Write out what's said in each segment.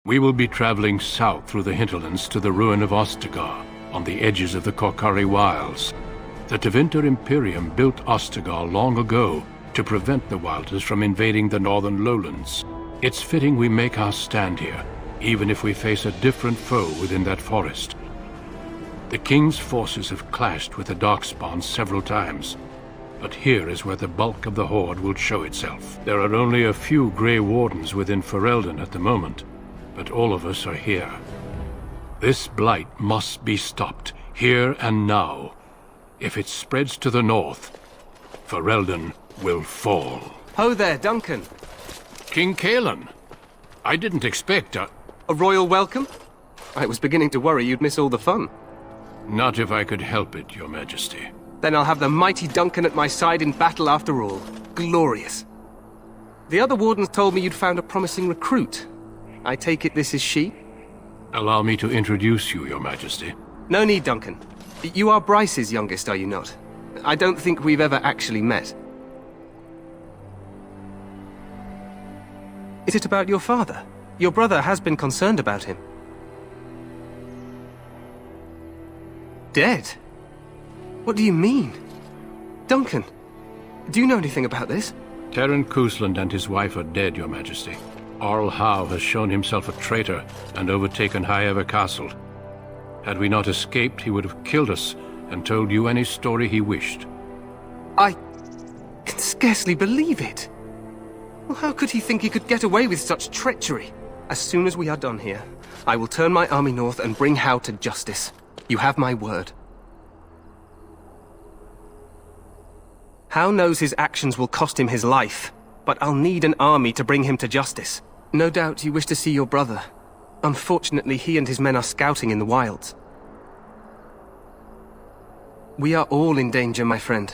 We will be traveling south through the hinterlands to the ruin of Ostagar, on the edges of the Korcari wilds. The Tevinter Imperium built Ostagar long ago to prevent the Wilders from invading the northern lowlands. It's fitting we make our stand here, even if we face a different foe within that forest. The King's forces have clashed with the Darkspawn several times, but here is where the bulk of the Horde will show itself. There are only a few Grey Wardens within Ferelden at the moment, but all of us are here. This blight must be stopped, here and now. If it spreads to the north, Ferelden will fall. Ho there, Duncan. King Kaelan. I didn't expect a royal welcome? I was beginning to worry you'd miss all the fun. Not if I could help it, Your Majesty. Then I'll have the mighty Duncan at my side in battle after all. Glorious. The other Wardens told me you'd found a promising recruit. I take it this is she? Allow me to introduce you, Your Majesty. No need, Duncan. You are Bryce's youngest, are you not? I don't think we've ever actually met. Is it about your father? Your brother has been concerned about him. Dead? What do you mean? Duncan, do you know anything about this? Terran Cousland and his wife are dead, Your Majesty. Arl Howe has shown himself a traitor and overtaken High Ever Castle. Had we not escaped, he would have killed us and told you any story he wished. I can scarcely believe it. Well, how could he think he could get away with such treachery? As soon as we are done here, I will turn my army north and bring Howe to justice. You have my word. Howe knows his actions will cost him his life, but I'll need an army to bring him to justice. No doubt you wish to see your brother. Unfortunately, he and his men are scouting in the wilds. We are all in danger, my friend.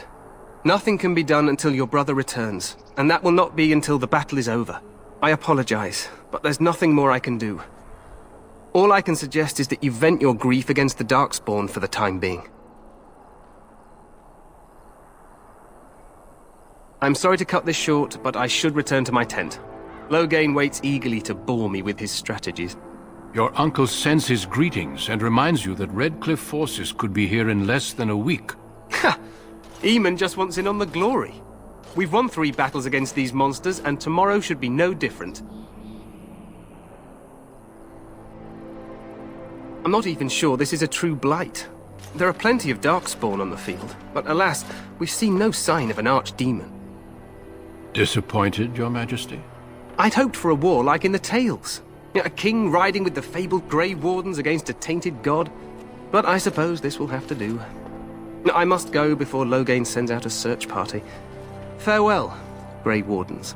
Nothing can be done until your brother returns, and that will not be until the battle is over. I apologize, but there's nothing more I can do. All I can suggest is that you vent your grief against the Darkspawn for the time being. I'm sorry to cut this short, but I should return to my tent. Loghain waits eagerly to bore me with his strategies. Your uncle sends his greetings and reminds you that Redcliffe forces could be here in less than a week. Ha! Eamon just wants in on the glory. We've won 3 battles against these monsters, and tomorrow should be no different. I'm not even sure this is a true blight. There are plenty of Darkspawn on the field, but alas, we've seen no sign of an archdemon. Disappointed, Your Majesty? I'd hoped for a war like in the tales. A king riding with the fabled Grey Wardens against a tainted god. But I suppose this will have to do. I must go before Loghain sends out a search party. Farewell, Grey Wardens.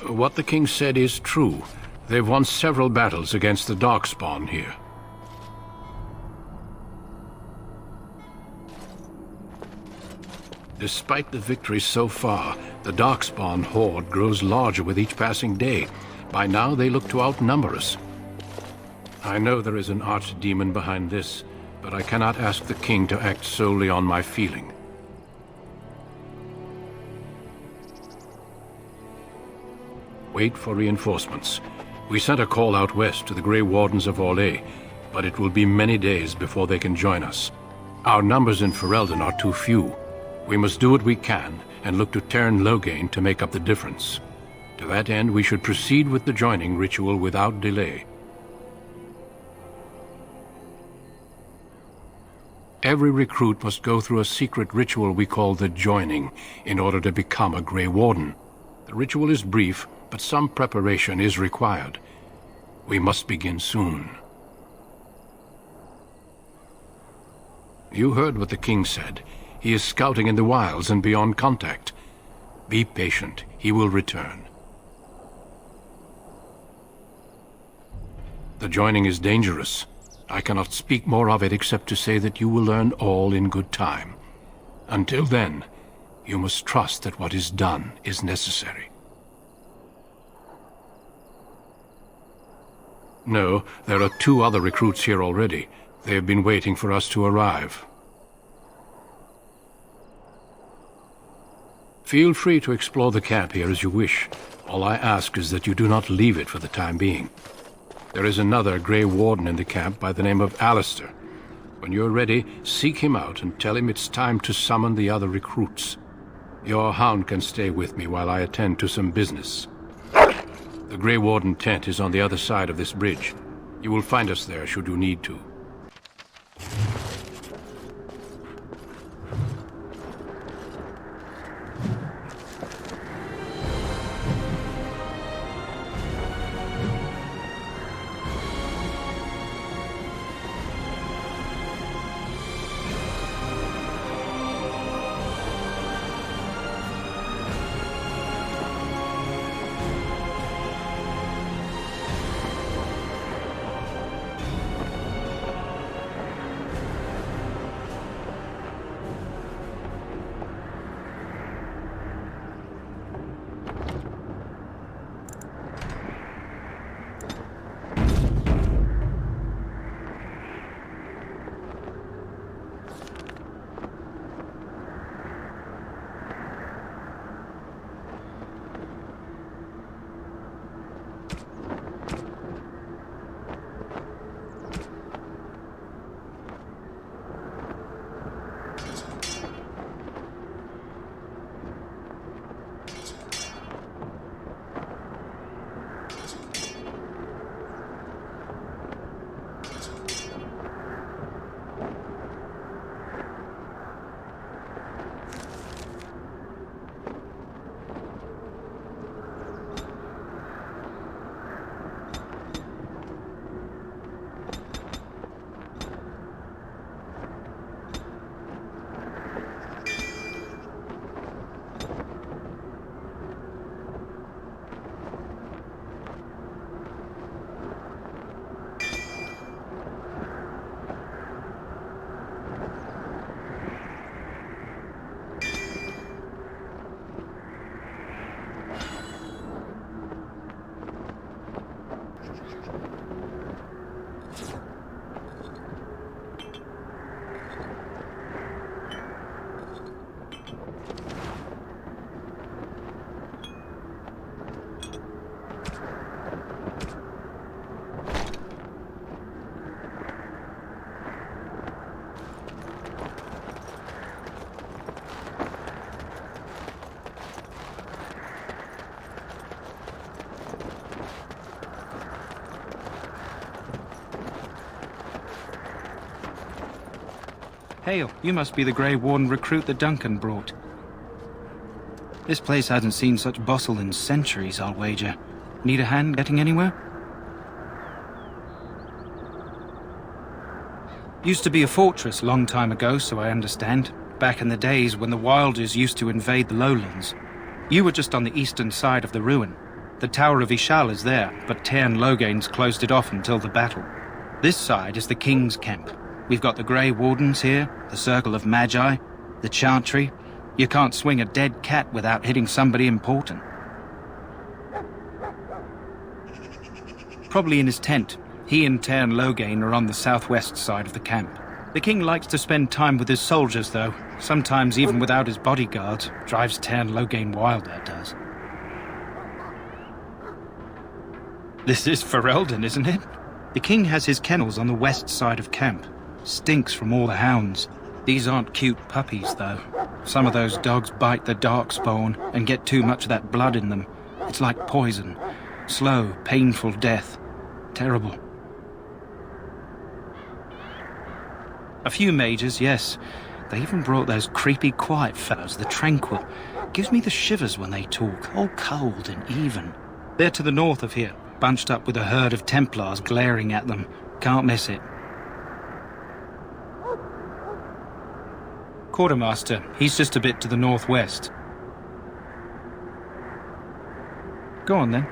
What the king said is true. They've won several battles against the Darkspawn here. Despite the victories so far, the Darkspawn horde grows larger with each passing day. By now, they look to outnumber us. I know there is an archdemon behind this, but I cannot ask the king to act solely on my feeling. Wait for reinforcements. We sent a call out west to the Grey Wardens of Orlais, but it will be many days before they can join us. Our numbers in Ferelden are too few. We must do what we can and look to Terran Loghain to make up the difference. To that end, we should proceed with the joining ritual without delay. Every recruit must go through a secret ritual we call the joining in order to become a Grey Warden. The ritual is brief, but some preparation is required. We must begin soon. You heard what the king said. He is scouting in the wilds and beyond contact. Be patient. He will return. The joining is dangerous. I cannot speak more of it except to say that you will learn all in good time. Until then, you must trust that what is done is necessary. No, there are 2 other recruits here already. They have been waiting for us to arrive. Feel free to explore the camp here as you wish. All I ask is that you do not leave it for the time being. There is another Grey Warden in the camp by the name of Alistair. When you're ready, seek him out and tell him it's time to summon the other recruits. Your hound can stay with me while I attend to some business. The Grey Warden tent is on the other side of this bridge. You will find us there should you need to. Hail, you must be the Grey Warden recruit that Duncan brought. This place hasn't seen such bustle in centuries, I'll wager. Need a hand getting anywhere? Used to be a fortress long time ago, so I understand. Back in the days when the Wilders used to invade the lowlands. You were just on the eastern side of the ruin. The Tower of Ishal is there, but Tairn Logain's closed it off until the battle. This side is the King's camp. We've got the Grey Wardens here, the Circle of Magi, the Chantry. You can't swing a dead cat without hitting somebody important. Probably in his tent. He and Tairn Logain are on the southwest side of the camp. The king likes to spend time with his soldiers, though. Sometimes even without his bodyguards. Drives Tairn Logain wild, that does. This is Ferelden, isn't it? The king has his kennels on the west side of camp. Stinks from all the hounds. These aren't cute puppies, though. Some of those dogs bite the darkspawn and get too much of that blood in them. It's like poison. Slow, painful death. Terrible. A few mages, yes. They even brought those creepy quiet fellows, the Tranquil. Gives me the shivers when they talk, all cold and even. They're to the north of here, bunched up with a herd of Templars glaring at them. Can't miss it. Quartermaster, he's just a bit to the northwest. Go on then.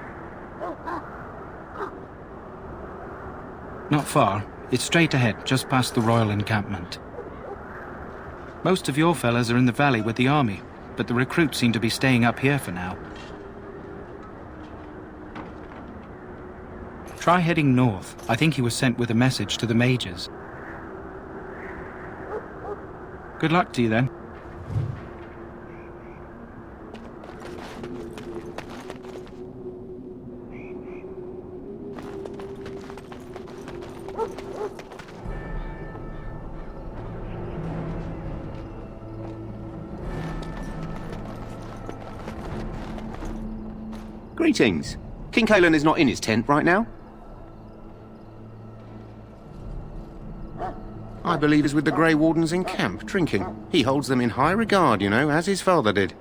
Not far. It's straight ahead, just past the royal encampment. Most of your fellas are in the valley with the army, but the recruits seem to be staying up here for now. Try heading north. I think he was sent with a message to the mages. Good luck to you then. Greetings. King Cailan is not in his tent right now? I believe he's with the Grey Wardens in camp, drinking. He holds them in high regard, you know, as his father did.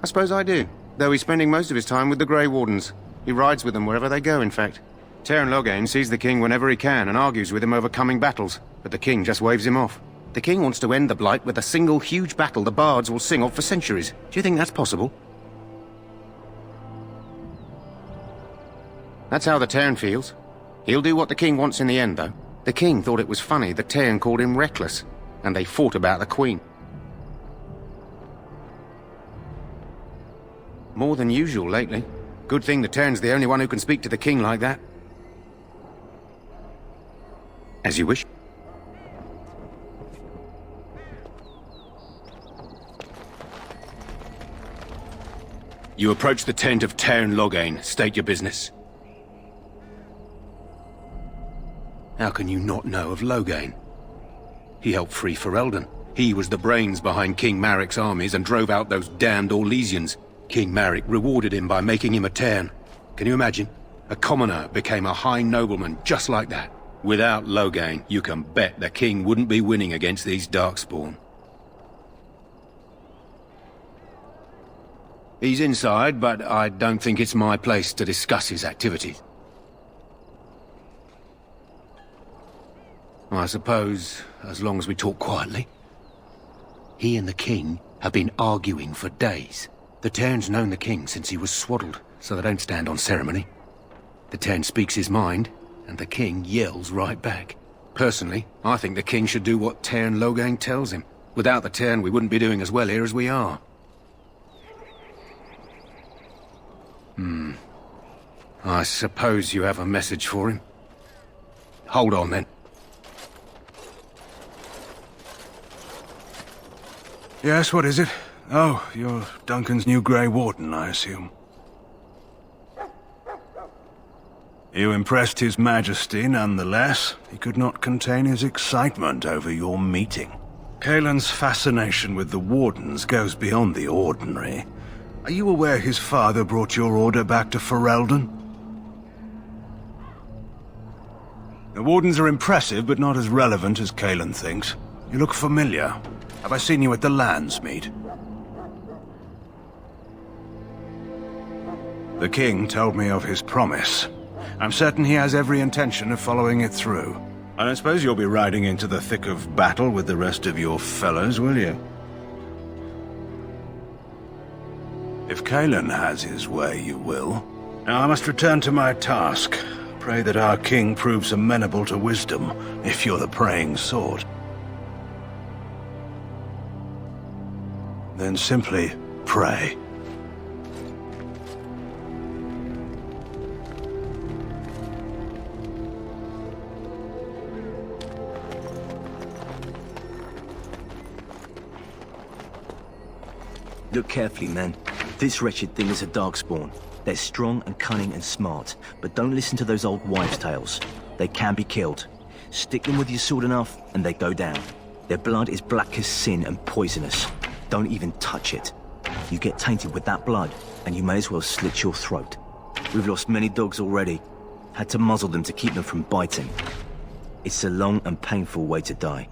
I suppose I do, though he's spending most of his time with the Grey Wardens. He rides with them wherever they go, in fact. Tainted Logain sees the king whenever he can and argues with him over coming battles, but the king just waves him off. The king wants to end the Blight with a single huge battle the bards will sing of for centuries. Do you think that's possible? That's how the Tainted feels. He'll do what the king wants in the end, though. The king thought it was funny that Tainted called him reckless, and they fought about the queen. More than usual lately. Good thing the Tainted's the only one who can speak to the king like that. As you wish. You approach the tent of Tainted Logain. State your business. How can you not know of Logain? He helped free Ferelden. He was the brains behind King Maric's armies and drove out those damned Orlesians. King Maric rewarded him by making him a Tainted. Can you imagine? A commoner became a high nobleman just like that. Without Logain, you can bet the king wouldn't be winning against these Darkspawn. He's inside, but I don't think it's my place to discuss his activities. I suppose, as long as we talk quietly. He and the king have been arguing for days. The Tainted's known the king since he was swaddled, so they don't stand on ceremony. The Tainted speaks his mind, and the king yells right back. Personally, I think the king should do what Tainted Logain tells him. Without the Tainted, we wouldn't be doing as well here as we are. I suppose you have a message for him. Hold on, then. Yes, what is it? Oh, you're Duncan's new Grey Warden, I assume. You impressed His Majesty nonetheless. He could not contain his excitement over your meeting. Cailan's fascination with the Wardens goes beyond the ordinary. Are you aware his father brought your order back to Ferelden? The Wardens are impressive, but not as relevant as Cailan thinks. You look familiar. Have I seen you at the Landsmeet? The king told me of his promise. I'm certain he has every intention of following it through. I don't suppose you'll be riding into the thick of battle with the rest of your fellows, will you? If Cailan has his way, you will. Now I must return to my task. Pray that our king proves amenable to wisdom, if you're the praying sort. Then simply pray. Look carefully, men. This wretched thing is a Darkspawn. They're strong and cunning and smart, but don't listen to those old wives' tales. They can be killed. Stick them with your sword enough, and they go down. Their blood is black as sin and poisonous. Don't even touch it. You get tainted with that blood, and you may as well slit your throat. We've lost many dogs already. Had to muzzle them to keep them from biting. It's a long and painful way to die.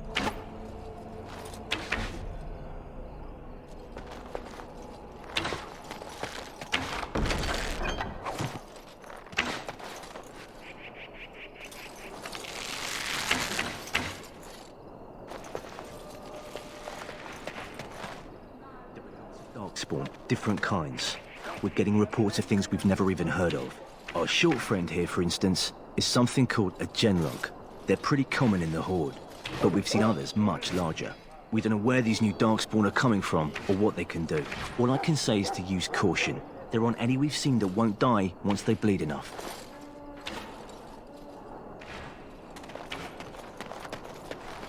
Darkspawn, different kinds. We're getting reports of things we've never even heard of. Our short friend here, for instance, is something called a genlog. They're pretty common in the Horde, but we've seen others much larger. We don't know where these new Darkspawn are coming from, or what they can do. All I can say is to use caution. There aren't any we've seen that won't die once they bleed enough.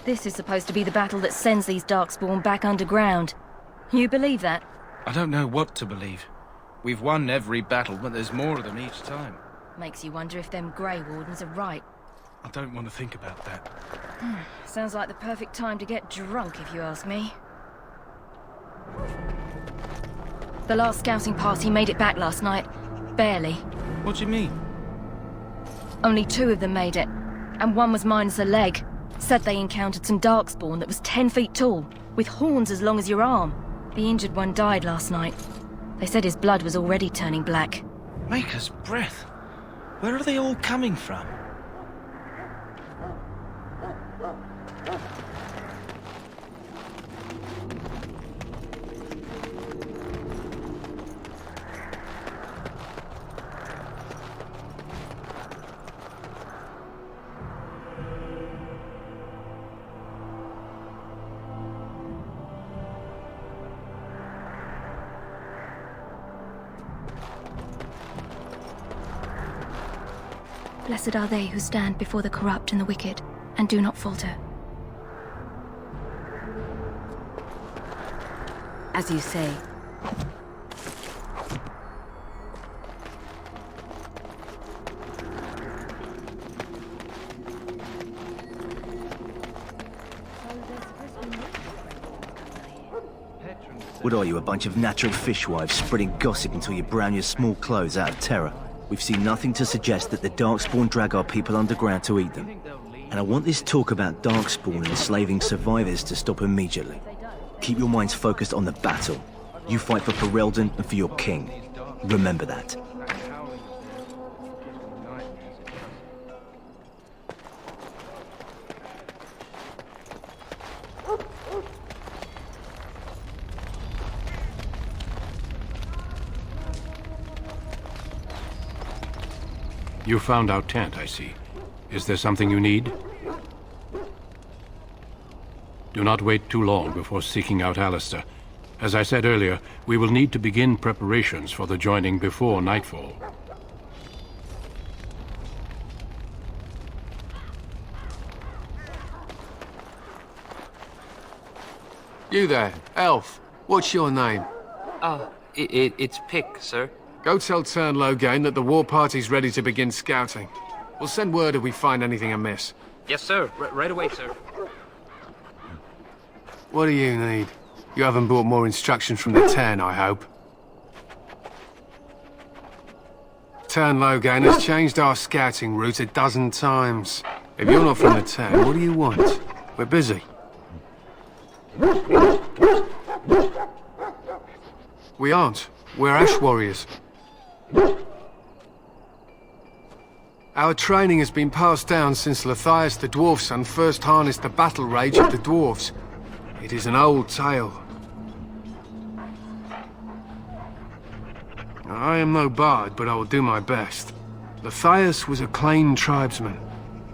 This is supposed to be the battle that sends these Darkspawn back underground. You believe that? I don't know what to believe. We've won every battle, but there's more of them each time. Makes you wonder if them Grey Wardens are right. I don't want to think about that. Sounds like the perfect time to get drunk, if you ask me. The last scouting party made it back last night. Barely. What do you mean? Only 2 of them made it, and one was minus a leg. Said they encountered some darkspawn that was 10 feet tall, with horns as long as your arm. The injured one died last night. They said his blood was already turning black. Maker's breath. Where are they all coming from? Blessed are they who stand before the corrupt and the wicked, and do not falter. As you say. What are you, a bunch of natural fishwives spreading gossip until you brown your small clothes out of terror? We've seen nothing to suggest that the Darkspawn drag our people underground to eat them. And I want this talk about Darkspawn and enslaving survivors to stop immediately. Keep your minds focused on the battle. You fight for Ferelden and for your king. Remember that. You found our tent, I see. Is there something you need? Do not wait too long before seeking out Alistair. As I said earlier, we will need to begin preparations for the joining before nightfall. You there, elf. What's your name? It's Pick, sir. Go tell Tern Loghain that the war party's ready to begin scouting. We'll send word if we find anything amiss. Yes, sir. Right away, sir. What do you need? You haven't brought more instructions from the Tern, I hope. Tern Loghain has changed our scouting route a dozen times. If you're not from the Tern, what do you want? We're busy. We aren't. We're Ash Warriors. Our training has been passed down since Lathias the Dwarf Son first harnessed the battle rage of the dwarves. It is an old tale. I am no bard, but I will do my best. Lathias was a claimed tribesman.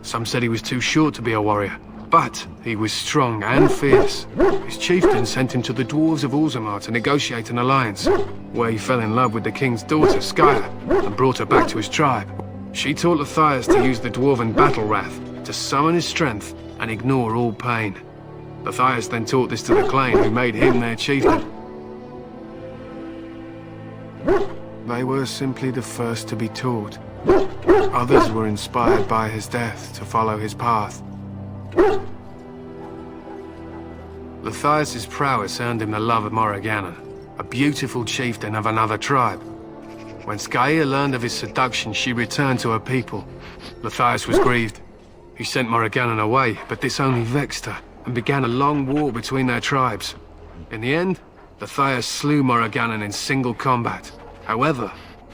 Some said he was too short to be a warrior, but he was strong and fierce. His chieftain sent him to the dwarves of Orzammar to negotiate an alliance, where he fell in love with the king's daughter, Skyla, and brought her back to his tribe. She taught Lathias to use the dwarven battle wrath to summon his strength and ignore all pain. Lathias then taught this to the Clane, who made him their chieftain. They were simply the first to be taught. Others were inspired by his death to follow his path. Lathias' prowess earned him the love of Morrigannon, a beautiful chieftain of another tribe. When Skyla learned of his seduction, she returned to her people. Lathias was grieved. He sent Morrigannon away, but this only vexed her, and began a long war between their tribes. In the end, Lathias slew Morrigannon in single combat. However,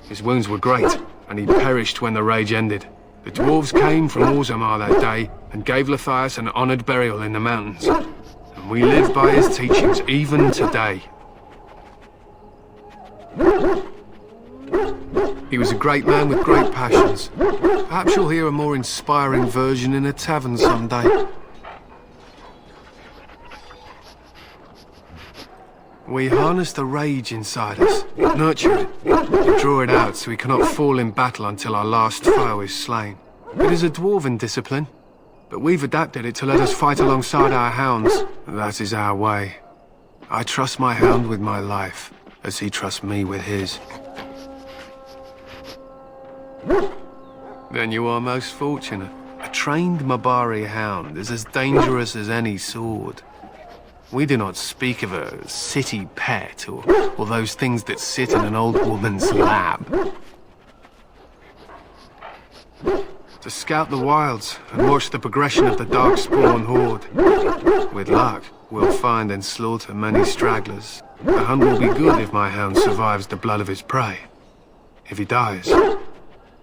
his wounds were great, and he perished when the rage ended. The dwarves came from Orzammar that day, and gave Lathias an honored burial in the mountains. And we live by his teachings even today. He was a great man with great passions. Perhaps you'll hear a more inspiring version in a tavern someday. We harness the rage inside us, nurture it, and draw it out so we cannot fall in battle until our last foe is slain. It is a dwarven discipline, but we've adapted it to let us fight alongside our hounds. That is our way. I trust my hound with my life, as he trusts me with his. Then you are most fortunate. A trained Mabari hound is as dangerous as any sword. We do not speak of a city pet or those things that sit in an old woman's lap. To scout the wilds and watch the progression of the Darkspawn horde. With luck, we'll find and slaughter many stragglers. The hunt will be good if my hound survives the blood of his prey. If he dies,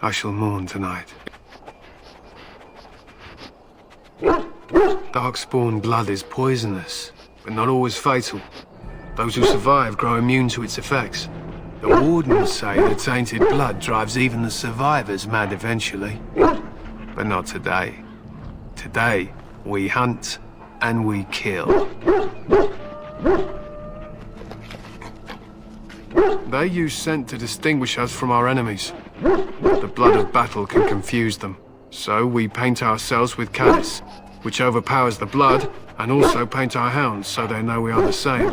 I shall mourn tonight. Darkspawn blood is poisonous, but not always fatal. Those who survive grow immune to its effects. The Wardens say the tainted blood drives even the survivors mad eventually. But not today. Today, we hunt and we kill. They use scent to distinguish us from our enemies. The blood of battle can confuse them. So we paint ourselves with caddis, which overpowers the blood, and also paint our hounds so they know we are the same.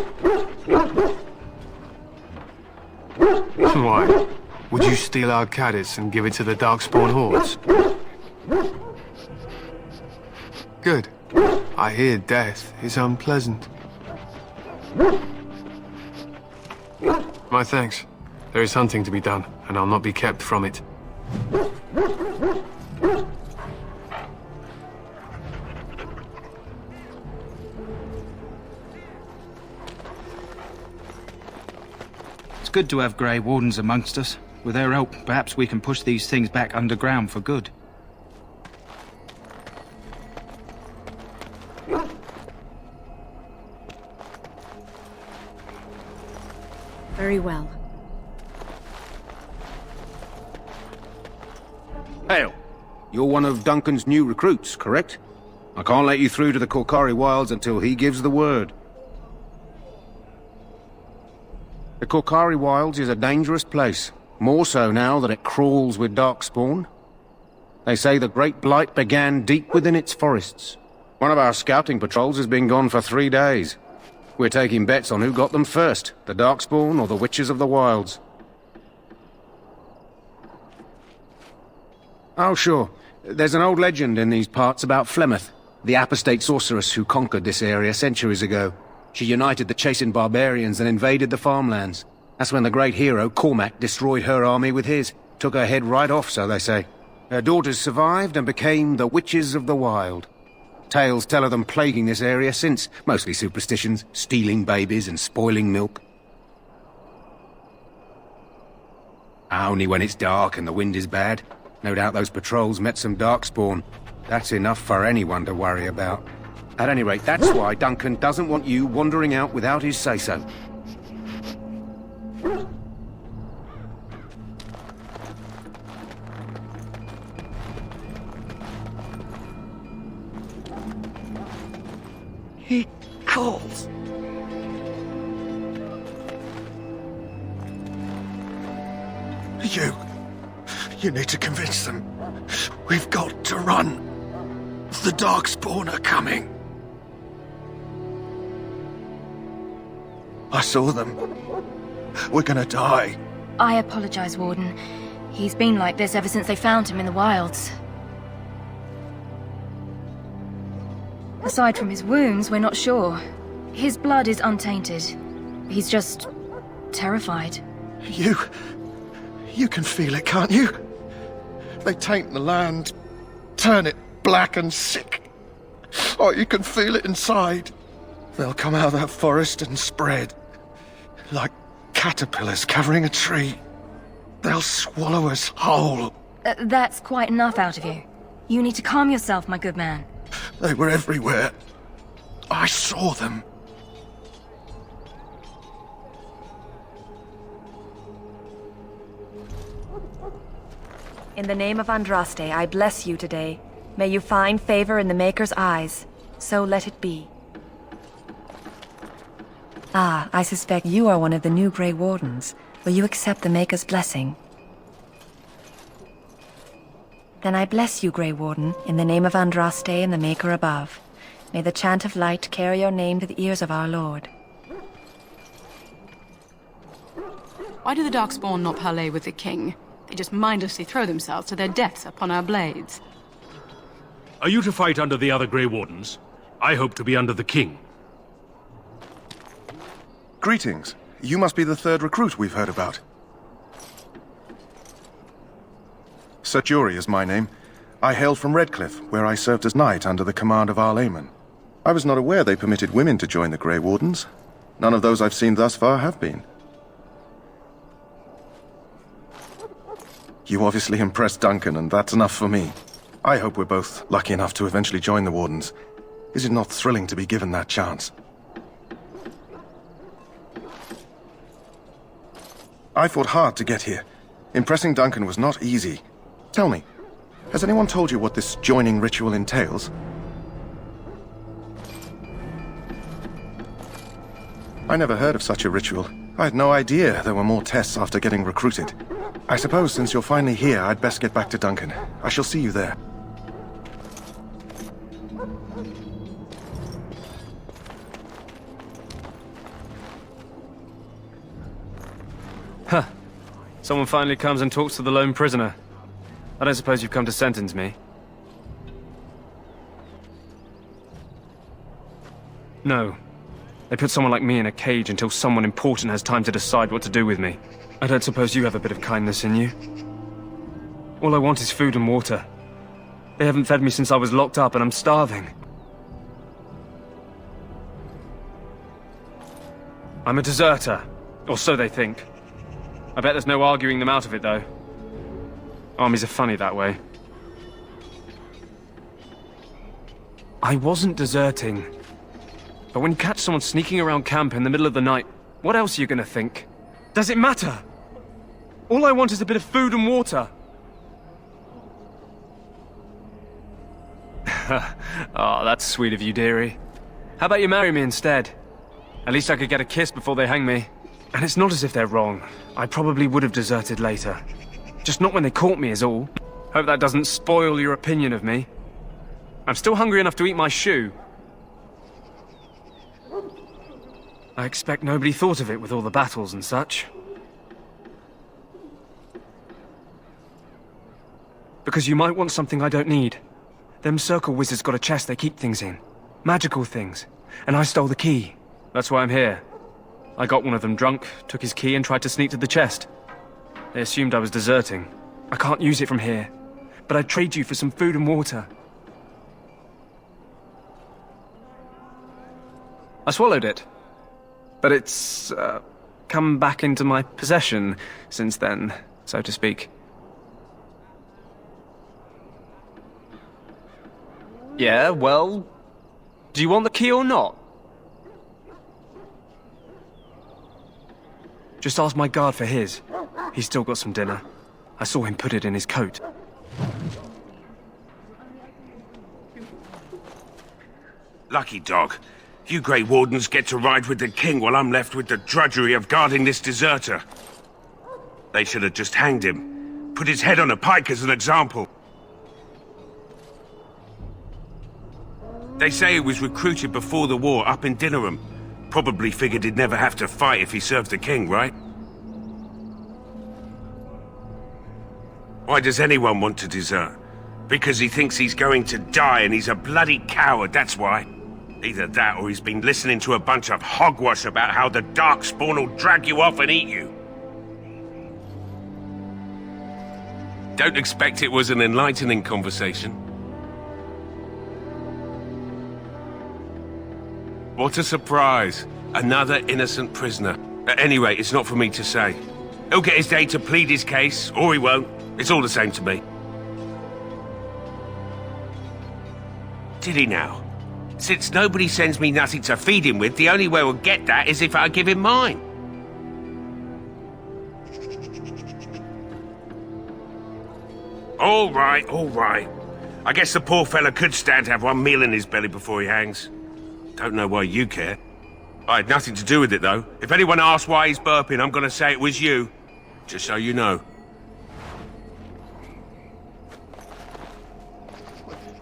Why? Would you steal our caddis and give it to the Darkspawn hordes? Good. I hear death is unpleasant. My thanks. There is hunting to be done, and I'll not be kept from it. It's good to have Grey Wardens amongst us. With their help, perhaps we can push these things back underground for good. Very well. Hail! You're one of Duncan's new recruits, correct? I can't let you through to the Korcari wilds until he gives the word. The Korcari wilds is a dangerous place. More so now that it crawls with Darkspawn. They say the Great Blight began deep within its forests. One of our scouting patrols has been gone for 3 days. We're taking bets on who got them first, the Darkspawn or the Witches of the Wilds. Oh, sure. There's an old legend in these parts about Flemeth, the apostate sorceress who conquered this area centuries ago. She united the Chasind barbarians and invaded the farmlands. That's when the great hero, Cormac, destroyed her army with his. Took her head right off, so they say. Her daughters survived and became the Witches of the Wild. Tales tell of them plaguing this area since, mostly superstitions, stealing babies and spoiling milk. Only when it's dark and the wind is bad. No doubt those patrols met some Darkspawn. That's enough for anyone to worry about. At any rate, that's why Duncan doesn't want you wandering out without his say-so. He calls. You need to convince them. We've got to run. The Darkspawn are coming. I saw them. We're gonna die. I apologize, Warden. He's been like this ever since they found him in the wilds. Aside from his wounds, we're not sure. His blood is untainted. He's just terrified. You can feel it, can't you? They taint the land, turn it black and sick. Oh, you can feel it inside. They'll come out of that forest and spread. Like caterpillars covering a tree. They'll swallow us whole. That's quite enough out of you. You need to calm yourself, my good man. They were everywhere. I saw them. In the name of Andraste, I bless you today. May you find favor in the Maker's eyes. So let it be. Ah, I suspect you are one of the new Grey Wardens. Will you accept the Maker's blessing? Then I bless you, Grey Warden, in the name of Andraste and the Maker above. May the chant of light carry your name to the ears of our Lord. Why do the Darkspawn not parley with the king? They just mindlessly throw themselves to their deaths upon our blades. Are you to fight under the other Grey Wardens? I hope to be under the king. Greetings. You must be the third recruit we've heard about. Sir Jury is my name. I hail from Redcliffe, where I served as knight under the command of Arl Eamon. I was not aware they permitted women to join the Grey Wardens. None of those I've seen thus far have been. You obviously impressed Duncan, and that's enough for me. I hope we're both lucky enough to eventually join the Wardens. Is it not thrilling to be given that chance? I fought hard to get here. Impressing Duncan was not easy. Tell me, has anyone told you what this joining ritual entails? I never heard of such a ritual. I had no idea there were more tests after getting recruited. I suppose since you're finally here, I'd best get back to Duncan. I shall see you there. Huh. Someone finally comes and talks to the lone prisoner. I don't suppose you've come to sentence me? No. They put someone like me in a cage until someone important has time to decide what to do with me. I don't suppose you have a bit of kindness in you? All I want is food and water. They haven't fed me since I was locked up and I'm starving. I'm a deserter, or so they think. I bet there's no arguing them out of it, though. Armies are funny that way. I wasn't deserting. But when you catch someone sneaking around camp in the middle of the night, what else are you gonna think? Does it matter? All I want is a bit of food and water. Oh, that's sweet of you, dearie. How about you marry me instead? At least I could get a kiss before they hang me. And it's not as if they're wrong. I probably would have deserted later. Just not when they caught me is all. Hope that doesn't spoil your opinion of me. I'm still hungry enough to eat my shoe. I expect nobody thought of it with all the battles and such. Because you might want something I don't need. Them circle wizards got a chest they keep things in. Magical things. And I stole the key. That's why I'm here. I got one of them drunk, took his key and tried to sneak to the chest. They assumed I was deserting. I can't use it from here. But I'd trade you for some food and water. I swallowed it. But it's, come back into my possession since then, so to speak. Yeah, well... do you want the key or not? Just ask my guard for his. He's still got some dinner. I saw him put it in his coat. Lucky dog. You Grey Wardens get to ride with the king while I'm left with the drudgery of guarding this deserter. They should have just hanged him. Put his head on a pike as an example. They say he was recruited before the war up in Dinnerham. Probably figured he'd never have to fight if he served the king, right? Why does anyone want to desert? Because he thinks he's going to die and he's a bloody coward, that's why. Either that or he's been listening to a bunch of hogwash about how the Darkspawn will drag you off and eat you. Don't expect it was an enlightening conversation. What a surprise. Another innocent prisoner. At any rate, it's not for me to say. He'll get his day to plead his case, or he won't. It's all the same to me. Did he now? Since nobody sends me nothing to feed him with, the only way we'll get that is if I give him mine. All right, all right. I guess the poor fella could stand to have one meal in his belly before he hangs. Don't know why you care. I had nothing to do with it, though. If anyone asks why he's burping, I'm gonna say it was you. Just so you know.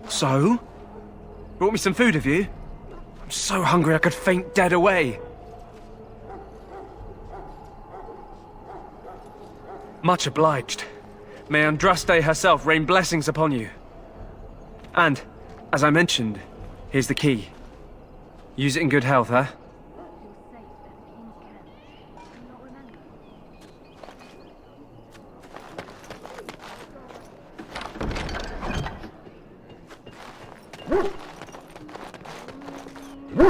So? Brought me some food, have you? I'm so hungry I could faint dead away. Much obliged. May Andraste herself rain blessings upon you. And, as I mentioned, here's the key. Use it in good health, huh?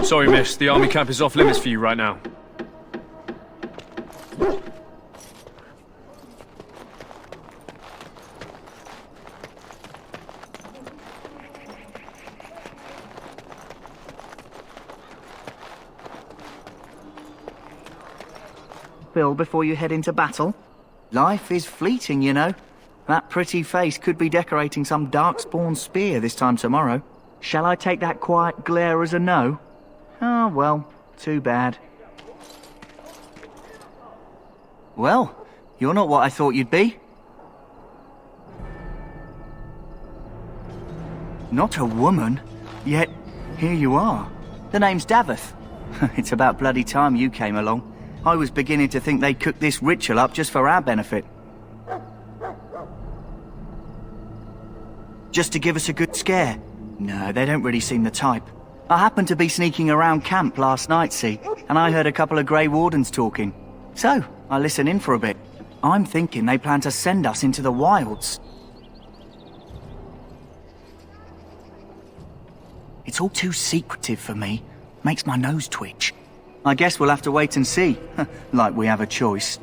Sorry, miss. The army camp is off limits for you right now. Bill, before you head into battle? Life is fleeting, you know. That pretty face could be decorating some darkspawn spear this time tomorrow. Shall I take that quiet glare as a no? Oh, well, too bad. Well, you're not what I thought you'd be. Not a woman, yet here you are. The name's Davith. It's about bloody time you came along. I was beginning to think they'd cooked this ritual up just for our benefit. Just to give us a good scare? No, they don't really seem the type. I happened to be sneaking around camp last night, see, and I heard a couple of Grey Wardens talking. So, I listened in for a bit. I'm thinking they plan to send us into the wilds. It's all too secretive for me. Makes my nose twitch. I guess we'll have to wait and see, like we have a choice.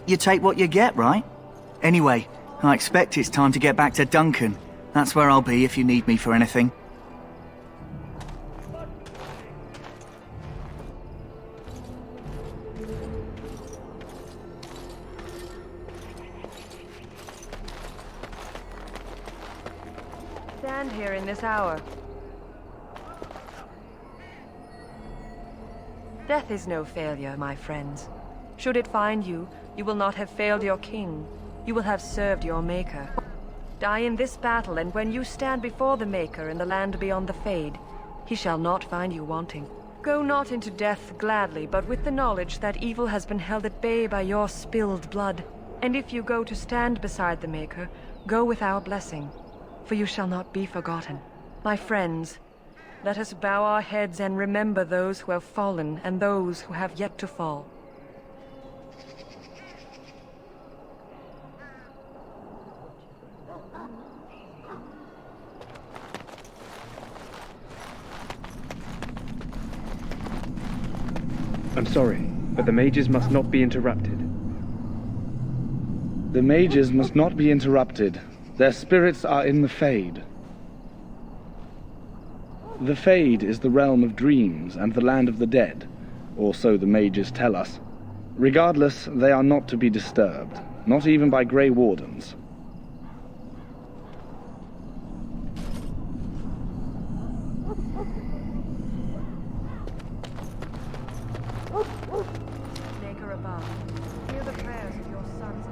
You take what you get, right? Anyway, I expect it's time to get back to Duncan. That's where I'll be if you need me for anything. Stand here in this hour. Death is no failure, my friends. Should it find you, you will not have failed your king. You will have served your Maker. Die in this battle, and when you stand before the Maker in the land beyond the Fade, he shall not find you wanting. Go not into death gladly, but with the knowledge that evil has been held at bay by your spilled blood. And if you go to stand beside the Maker, go with our blessing, for you shall not be forgotten. My friends, let us bow our heads and remember those who have fallen and those who have yet to fall. I'm sorry, but the mages must not be interrupted. The mages must not be interrupted. Their spirits are in the Fade. The Fade is the realm of dreams and the land of the dead, or so the mages tell us. Regardless, they are not to be disturbed, not even by Grey Wardens.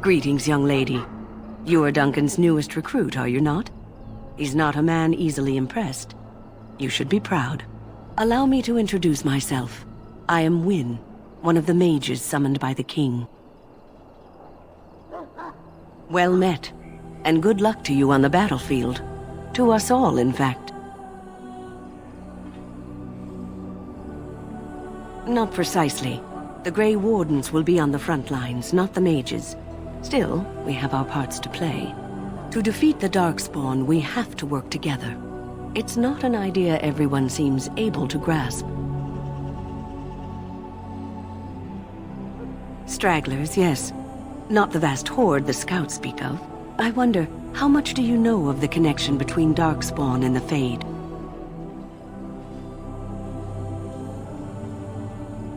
Greetings, young lady. You are Duncan's newest recruit, are you not? He's not a man easily impressed. You should be proud. Allow me to introduce myself. I am Wynne, one of the mages summoned by the king. Well met, and good luck to you on the battlefield. To us all, in fact. Not precisely. The Grey Wardens will be on the front lines, not the mages. Still, we have our parts to play. To defeat the Darkspawn, we have to work together. It's not an idea everyone seems able to grasp. Stragglers, yes. Not the vast horde the scouts speak of. I wonder, how much do you know of the connection between Darkspawn and the Fade?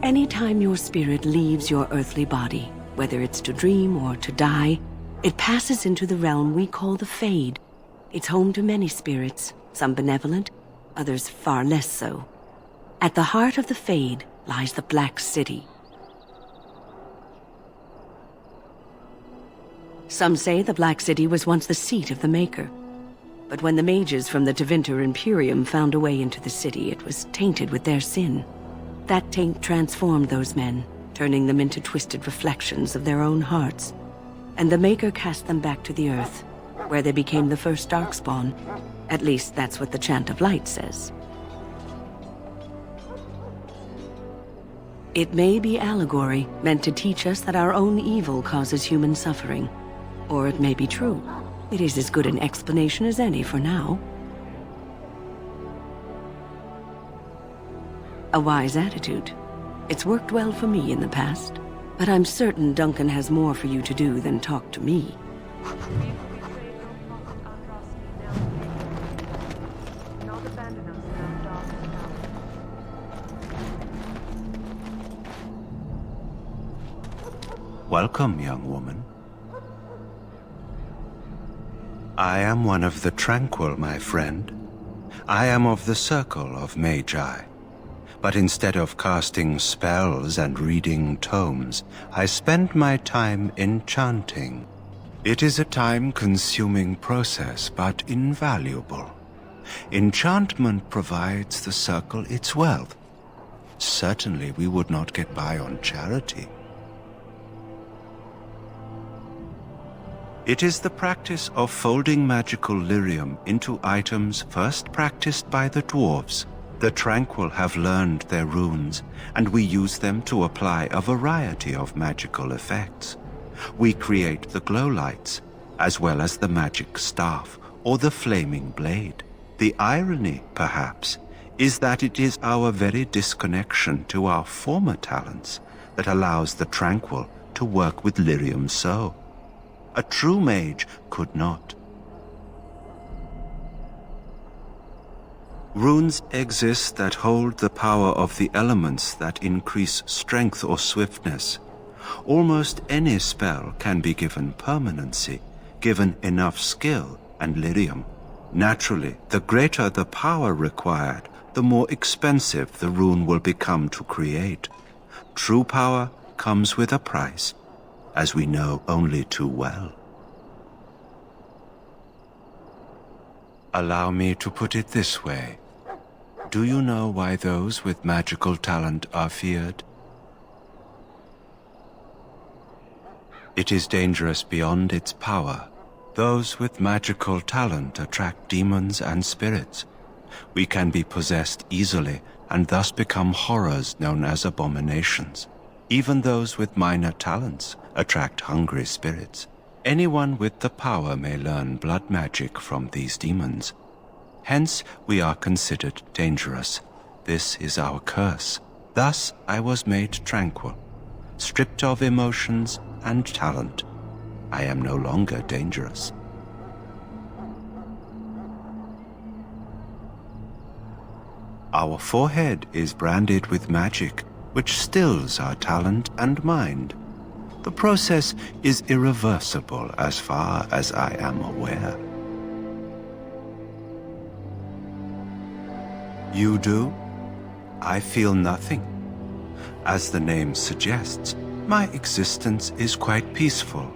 Anytime your spirit leaves your earthly body, whether it's to dream or to die, it passes into the realm we call the Fade. It's home to many spirits, some benevolent, others far less so. At the heart of the Fade lies the Black City. Some say the Black City was once the seat of the Maker. But when the mages from the Tainted Imperium found a way into the city, it was tainted with their sin. That taint transformed those men, turning them into twisted reflections of their own hearts. And the Maker cast them back to the earth, where they became the first Darkspawn. At least that's what the Chant of Light says. It may be allegory, meant to teach us that our own evil causes human suffering. Or it may be true. It is as good an explanation as any for now. A wise attitude. It's worked well for me in the past. But I'm certain Duncan has more for you to do than talk to me. Welcome, young woman. I am one of the Tranquil, my friend. I am of the Circle of Magi. But instead of casting spells and reading tomes, I spend my time enchanting. It is a time-consuming process, but invaluable. Enchantment provides the Circle its wealth. Certainly we would not get by on charity. It is the practice of folding magical lyrium into items first practiced by the dwarves. The Tranquil have learned their runes, and we use them to apply a variety of magical effects. We create the glow lights, as well as the magic staff or the flaming blade. The irony, perhaps, is that it is our very disconnection to our former talents that allows the Tranquil to work with lyrium so. A true mage could not. Runes exist that hold the power of the elements that increase strength or swiftness. Almost any spell can be given permanency, given enough skill and lyrium. Naturally, the greater the power required, the more expensive the rune will become to create. True power comes with a price, as we know only too well. Allow me to put it this way. Do you know why those with magical talent are feared? It is dangerous beyond its power. Those with magical talent attract demons and spirits. We can be possessed easily and thus become horrors known as abominations. Even those with minor talents attract hungry spirits. Anyone with the power may learn blood magic from these demons. Hence, we are considered dangerous. This is our curse. Thus, I was made tranquil, stripped of emotions and talent. I am no longer dangerous. Our forehead is branded with magic, which stills our talent and mind. The process is irreversible as far as I am aware. You do? I feel nothing. As the name suggests, my existence is quite peaceful.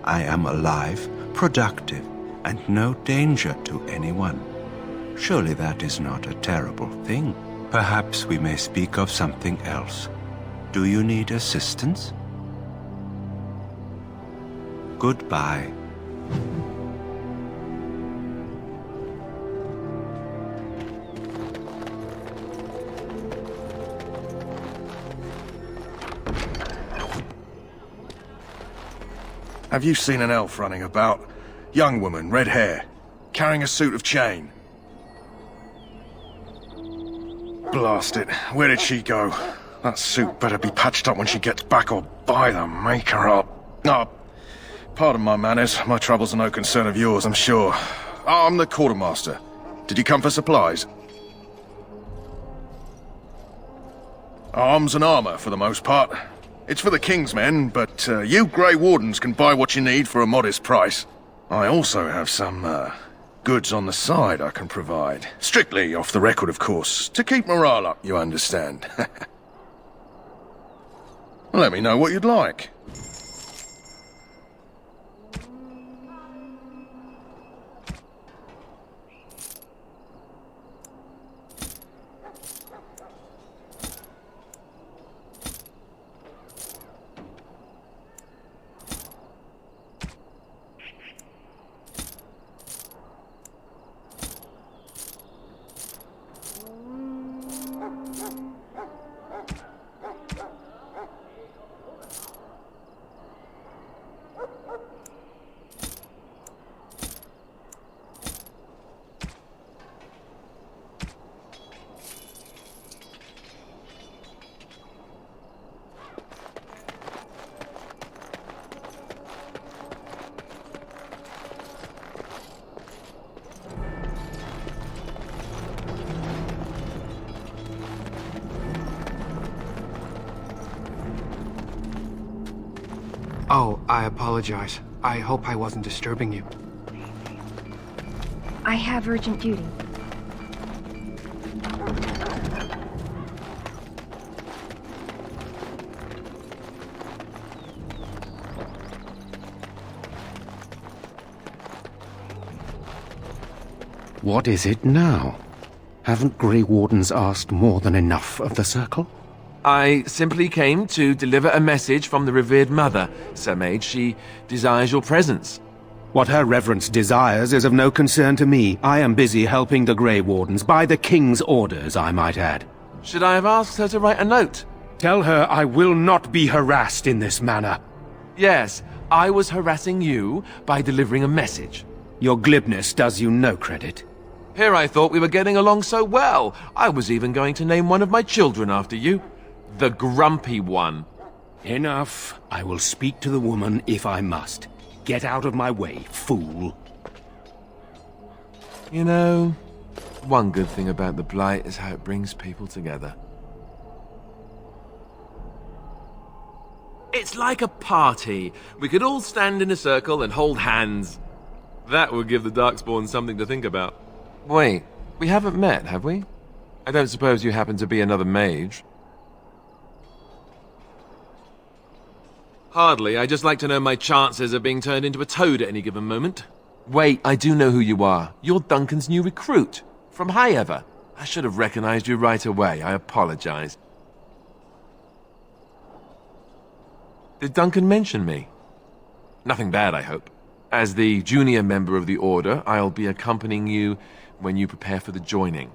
I am alive, productive, and no danger to anyone. Surely that is not a terrible thing. Perhaps we may speak of something else. Do you need assistance? Goodbye. Have you seen an elf running about? Young woman, red hair, carrying a suit of chain. Blast it. Where did she go? That suit better be patched up when she gets back, or by the maker up. No, pardon my manners. My troubles are no concern of yours, I'm sure. I'm the quartermaster. Did you come for supplies? Arms and armor, for the most part. It's for the King's men, but you Grey Wardens can buy what you need for a modest price. I also have some, goods on the side I can provide. Strictly off the record, of course. To keep morale up, you understand. Let me know what you'd like. Oh, I apologize. I hope I wasn't disturbing you. I have urgent duty. What is it now? Haven't Grey Wardens asked more than enough of the Circle? I simply came to deliver a message from the revered mother, Sir Mage. She desires your presence. What her reverence desires is of no concern to me. I am busy helping the Grey Wardens, by the King's orders, I might add. Should I have asked her to write a note? Tell her I will not be harassed in this manner. Yes, I was harassing you by delivering a message. Your glibness does you no credit. Here I thought we were getting along so well. I was even going to name one of my children after you. The Grumpy One. Enough. I will speak to the woman if I must. Get out of my way, fool. You know, one good thing about the Blight is how it brings people together. It's like a party. We could all stand in a circle and hold hands. That would give the Darkspawn something to think about. Wait, we haven't met, have we? I don't suppose you happen to be another mage? Hardly. I just like to know my chances of being turned into a toad at any given moment. Wait, I do know who you are. You're Duncan's new recruit. From High Ever. I should have recognized you right away. I apologize. Did Duncan mention me? Nothing bad, I hope. As the junior member of the Order, I'll be accompanying you when you prepare for the joining.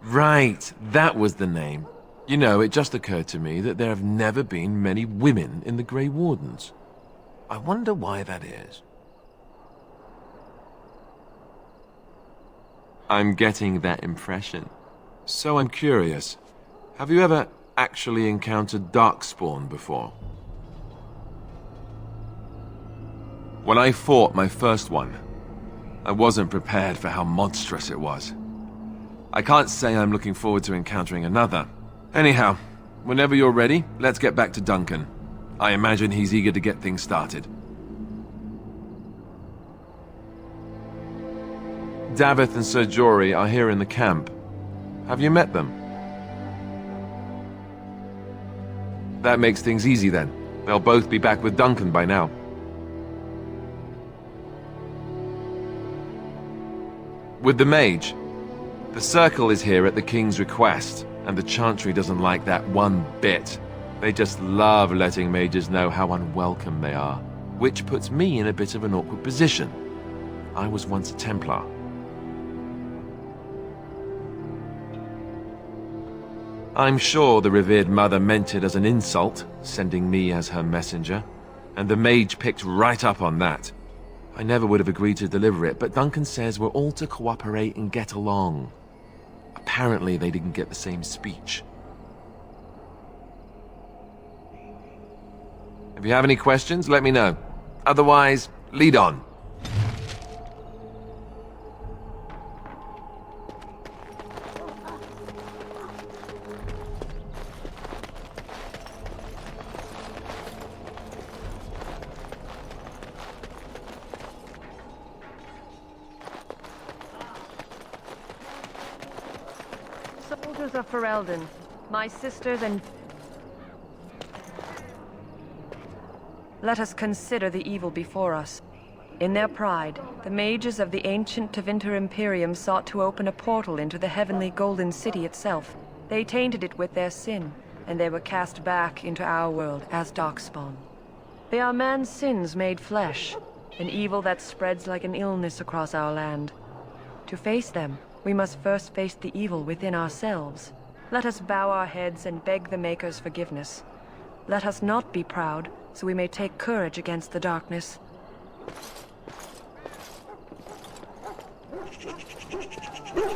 Right, that was the name. You know, it just occurred to me that there have never been many women in the Grey Wardens. I wonder why that is. I'm getting that impression. So I'm curious. Have you ever actually encountered Darkspawn before? When I fought my first one, I wasn't prepared for how monstrous it was. I can't say I'm looking forward to encountering another. Anyhow, whenever you're ready, let's get back to Duncan. I imagine he's eager to get things started. Davith and Sir Jory are here in the camp. Have you met them? That makes things easy then. They'll both be back with Duncan by now. With the mage, the Circle is here at the King's request, and the Chantry doesn't like that one bit. They just love letting mages know how unwelcome they are, which puts me in a bit of an awkward position. I was once a Templar. I'm sure the revered mother meant it as an insult, sending me as her messenger, and the mage picked right up on that. I never would have agreed to deliver it, but Duncan says we're all to cooperate and get along. Apparently they didn't get the same speech. If you have any questions, let me know. Otherwise, lead on. Soldiers of Ferelden, my sisters and... Let us consider the evil before us. In their pride, the mages of the ancient Tainted Imperium sought to open a portal into the heavenly Golden City itself. They tainted it with their sin, and they were cast back into our world as Darkspawn. They are man's sins made flesh, an evil that spreads like an illness across our land. To face them, we must first face the evil within ourselves. Let us bow our heads and beg the Maker's forgiveness. Let us not be proud, so we may take courage against the darkness.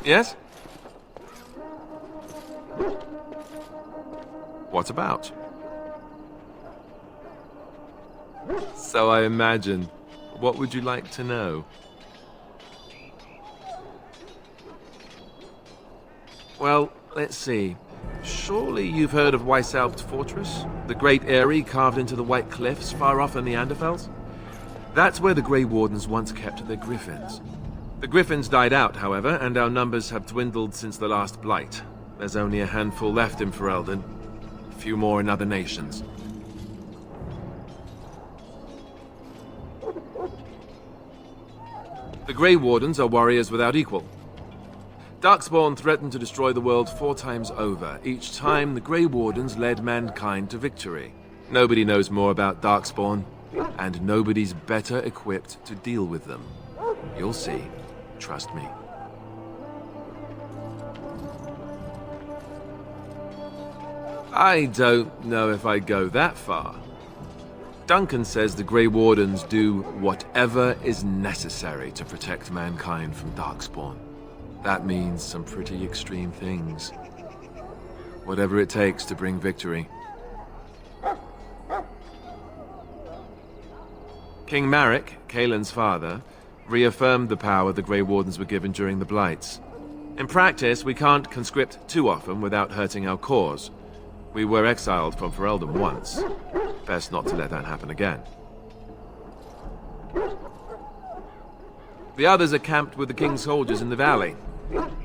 Yes? What about? So I imagine. What would you like to know? Well, let's see. Surely you've heard of Weishaupt Fortress? The great eyrie carved into the white cliffs far off in the Anderfels? That's where the Grey Wardens once kept their griffins. The griffins died out, however, and our numbers have dwindled since the last blight. There's only a handful left in Ferelden. A few more in other nations. The Grey Wardens are warriors without equal. Darkspawn threatened to destroy the world 4 times over. Each time, the Grey Wardens led mankind to victory. Nobody knows more about Darkspawn, and nobody's better equipped to deal with them. You'll see. Trust me. I don't know if I'd go that far. Duncan says the Grey Wardens do whatever is necessary to protect mankind from Darkspawn. That means some pretty extreme things. Whatever it takes to bring victory. King Maric, Caelan's father, reaffirmed the power the Grey Wardens were given during the Blights. In practice, we can't conscript too often without hurting our cause. We were exiled from Ferelden once. Best not to let that happen again. The others are camped with the King's soldiers in the valley.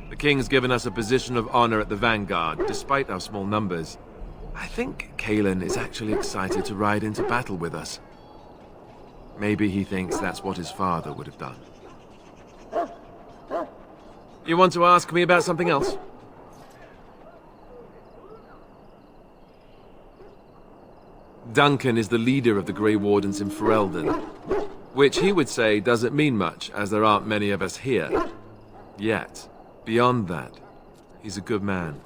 The King's given us a position of honor at the vanguard, despite our small numbers. I think Caelan is actually excited to ride into battle with us. Maybe he thinks that's what his father would have done. You want to ask me about something else? Duncan is the leader of the Grey Wardens in Ferelden, which he would say doesn't mean much, as there aren't many of us here. Yet, beyond that, he's a good man,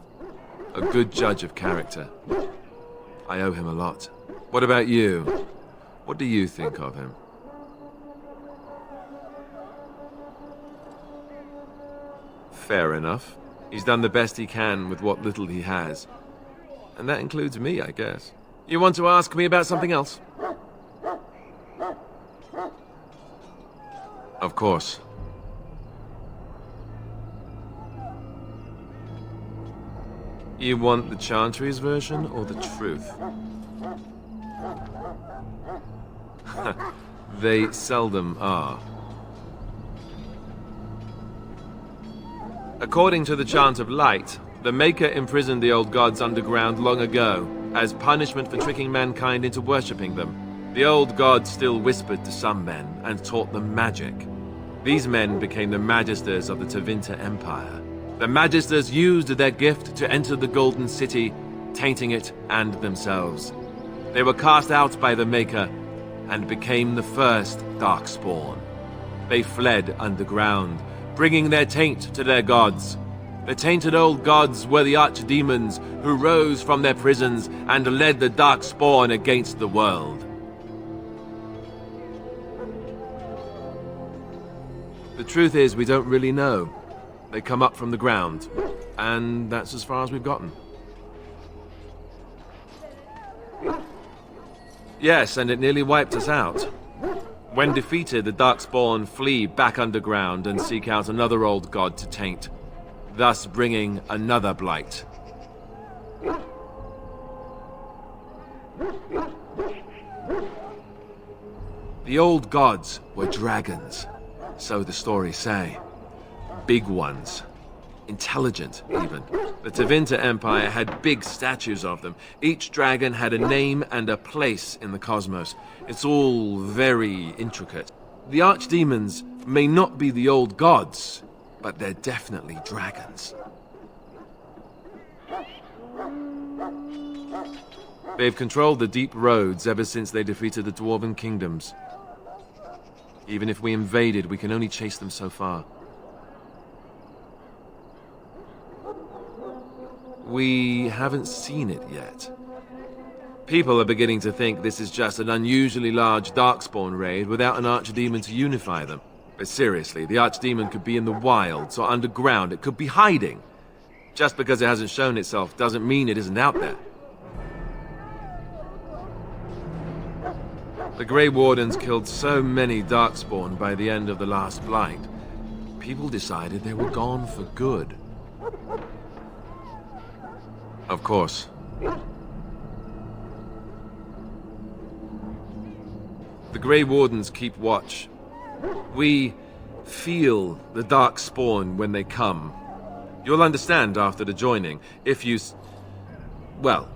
a good judge of character. I owe him a lot. What about you? What do you think of him? Fair enough. He's done the best he can with what little he has. And that includes me, I guess. You want to ask me about something else? Of course. You want the Chantry's version or the truth? They seldom are. According to the Chant of Light, the Maker imprisoned the old gods underground long ago, as punishment for tricking mankind into worshipping them. The old gods still whispered to some men and taught them magic. These men became the Magisters of the Tevinter Empire. The Magisters used their gift to enter the Golden City, tainting it and themselves. They were cast out by the Maker and became the first Darkspawn. They fled underground, bringing their taint to their gods. The tainted old gods were the archdemons who rose from their prisons and led the Darkspawn against the world. The truth is, we don't really know. They come up from the ground, and that's as far as we've gotten. Yes, and it nearly wiped us out. When defeated, the Darkspawn flee back underground and seek out another old god to taint, thus bringing another blight. The old gods were dragons, so the stories say. Big ones. Intelligent, even. The Tevinter Empire had big statues of them. Each dragon had a name and a place in the cosmos. It's all very intricate. The archdemons may not be the old gods, but they're definitely dragons. They've controlled the deep roads ever since they defeated the Dwarven kingdoms. Even if we invaded, we can only chase them so far. We haven't seen it yet. People are beginning to think this is just an unusually large Darkspawn raid without an archdemon to unify them. But seriously, the archdemon could be in the wilds or underground. It could be hiding. Just because it hasn't shown itself doesn't mean it isn't out there. The Grey Wardens killed so many Darkspawn by the end of the last Blight. People decided they were gone for good. Of course. The Grey Wardens keep watch. We feel the Darkspawn when they come. You'll understand after the joining, if you... well,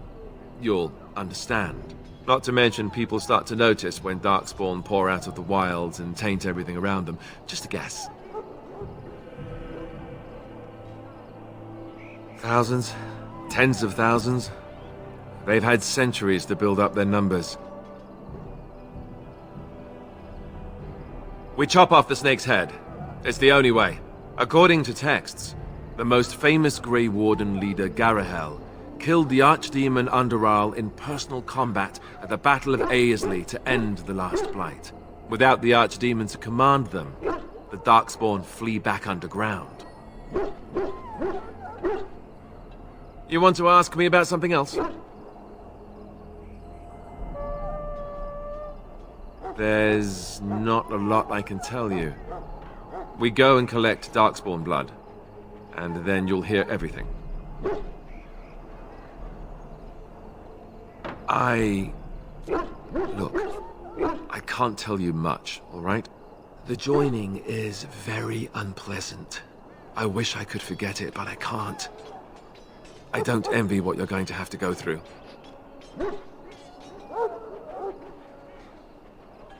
you'll understand. Not to mention people start to notice when Darkspawn pour out of the wilds and taint everything around them. Just a guess. Thousands? Tens of thousands? They've had centuries to build up their numbers. We chop off the snake's head. It's the only way. According to texts, the most famous Grey Warden leader, Garahel, killed the Archdemon Underal in personal combat at the Battle of Aesley to end the last Blight. Without the Archdemon to command them, the Darkspawn flee back underground. You want to ask me about something else? There's not a lot I can tell you. We go and collect Darkspawn blood, and then you'll hear everything. Look, I can't tell you much, all right? The joining is very unpleasant. I wish I could forget it, but I can't. I don't envy what you're going to have to go through.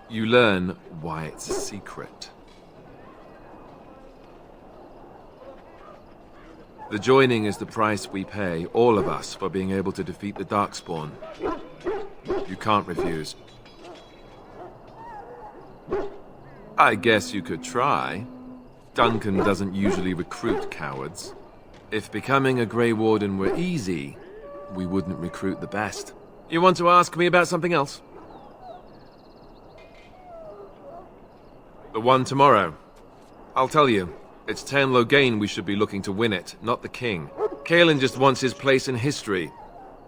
You learn why it's a secret. The joining is the price we pay, all of us, for being able to defeat the Darkspawn. You can't refuse. I guess you could try. Duncan doesn't usually recruit cowards. If becoming a Grey Warden were easy, we wouldn't recruit the best. You want to ask me about something else? The one tomorrow. I'll tell you. It's Tain Loghain we should be looking to win it, not the king. Caelan just wants his place in history.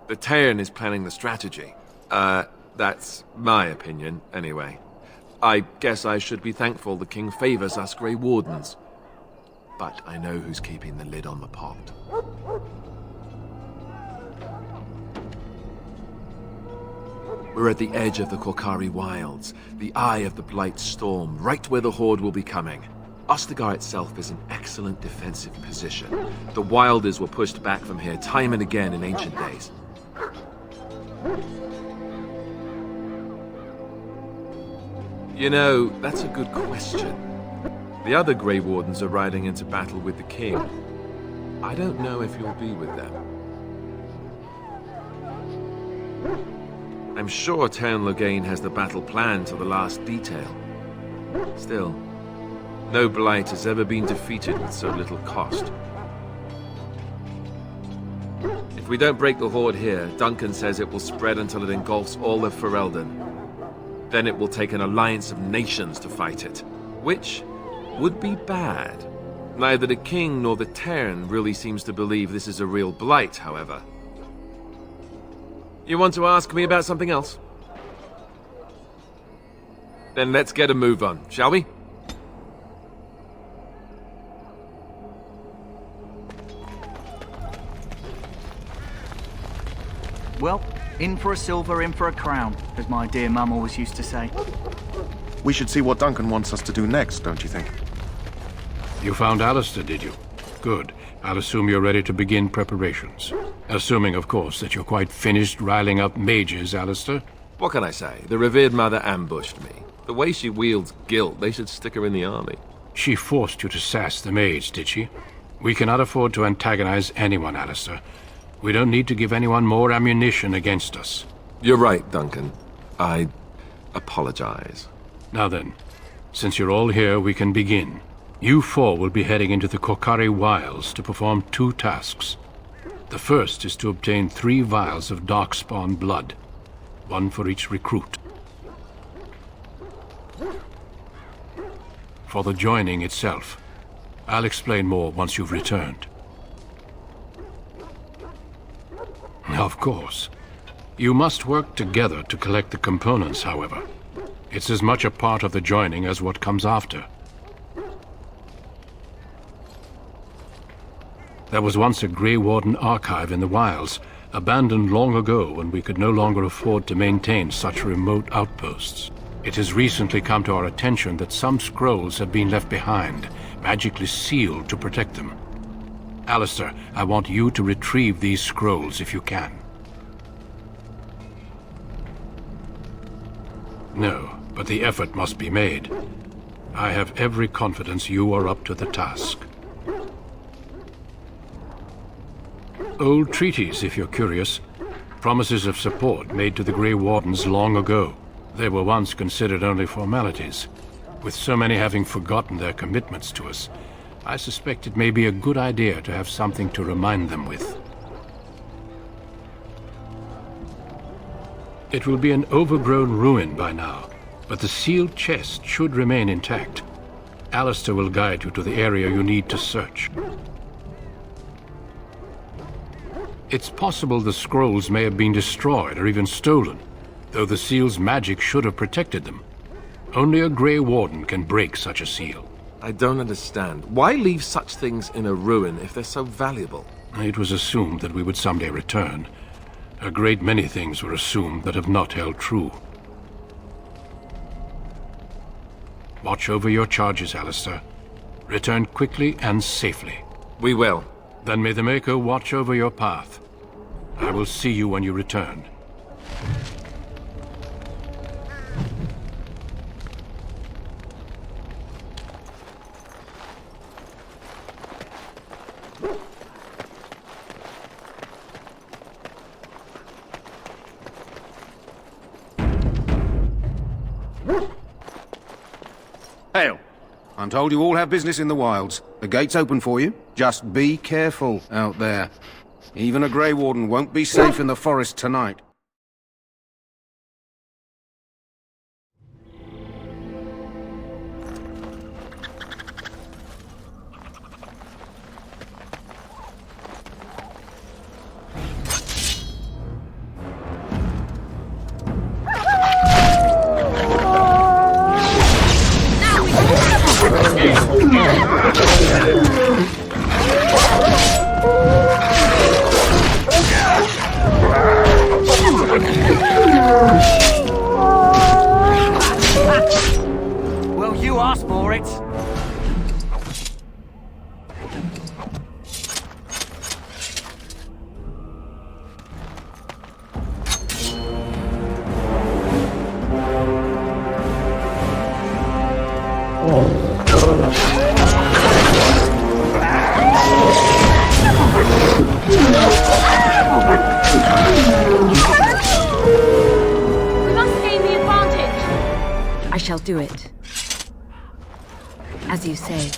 The Tairn is planning the strategy. That's my opinion, anyway. I guess I should be thankful the king favors us Grey Wardens. But I know who's keeping the lid on the pot. We're at the edge of the Korcari wilds, the eye of the Blight storm, right where the Horde will be coming. Ostagar itself is an excellent defensive position. The Wilders were pushed back from here time and again in ancient days. You know, that's a good question. The other Grey Wardens are riding into battle with the king. I don't know if you'll be with them. I'm sure Tain Loghain has the battle planned to the last detail. Still, no Blight has ever been defeated with so little cost. If we don't break the Horde here, Duncan says it will spread until it engulfs all of Ferelden. Then it will take an alliance of nations to fight it, which would be bad. Neither the king nor the Tairn really seems to believe this is a real Blight, however. You want to ask me about something else? Then let's get a move on, shall we? Well, in for a silver, in for a crown, as my dear mum always used to say. We should see what Duncan wants us to do next, don't you think? You found Alistair, did you? Good. I'll assume you're ready to begin preparations. Assuming, of course, that you're quite finished riling up mages, Alistair. What can I say? The revered mother ambushed me. The way she wields guilt, they should stick her in the army. She forced you to sass the mage, did she? We cannot afford to antagonize anyone, Alistair. We don't need to give anyone more ammunition against us. You're right, Duncan. I apologize. Now then, since you're all here, we can begin. You four will be heading into the Korcari wilds to perform 2 tasks. The first is to obtain 3 vials of Darkspawn blood, 1 for each recruit. For the joining itself, I'll explain more once you've returned. Of course. You must work together to collect the components, however. It's as much a part of the joining as what comes after. There was once a Grey Warden archive in the wilds, abandoned long ago when we could no longer afford to maintain such remote outposts. It has recently come to our attention that some scrolls have been left behind, magically sealed to protect them. Alistair, I want you to retrieve these scrolls if you can. No, but the effort must be made. I have every confidence you are up to the task. Old treaties, if you're curious. Promises of support made to the Grey Wardens long ago. They were once considered only formalities. With so many having forgotten their commitments to us, I suspect it may be a good idea to have something to remind them with. It will be an overgrown ruin by now, but the sealed chest should remain intact. Alistair will guide you to the area you need to search. It's possible the scrolls may have been destroyed or even stolen, though the seal's magic should have protected them. Only a Grey Warden can break such a seal. I don't understand. Why leave such things in a ruin if they're so valuable? It was assumed that we would someday return. A great many things were assumed that have not held true. Watch over your charges, Alistair. Return quickly and safely. We will. Then may the Maker watch over your path. I will see you when you return. Hail! I'm told you all have business in the wilds. The gate's open for you. Just be careful out there. Even a Grey Warden won't be safe in the forest tonight. Well, you asked for it. We must gain the advantage. I shall do it. As you say.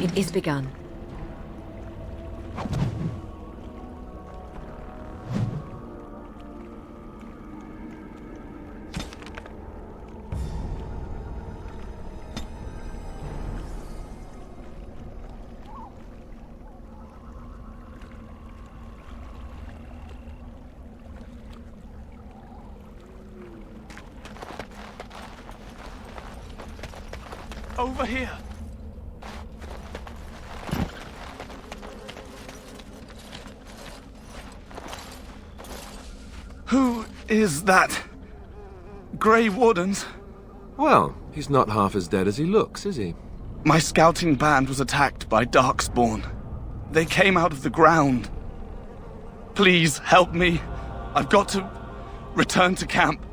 It is begun. Over here. Who is that? Grey Wardens? Well, he's not half as dead as he looks, is he? My scouting band was attacked by Darkspawn. They came out of the ground. Please, help me. I've got to return to camp.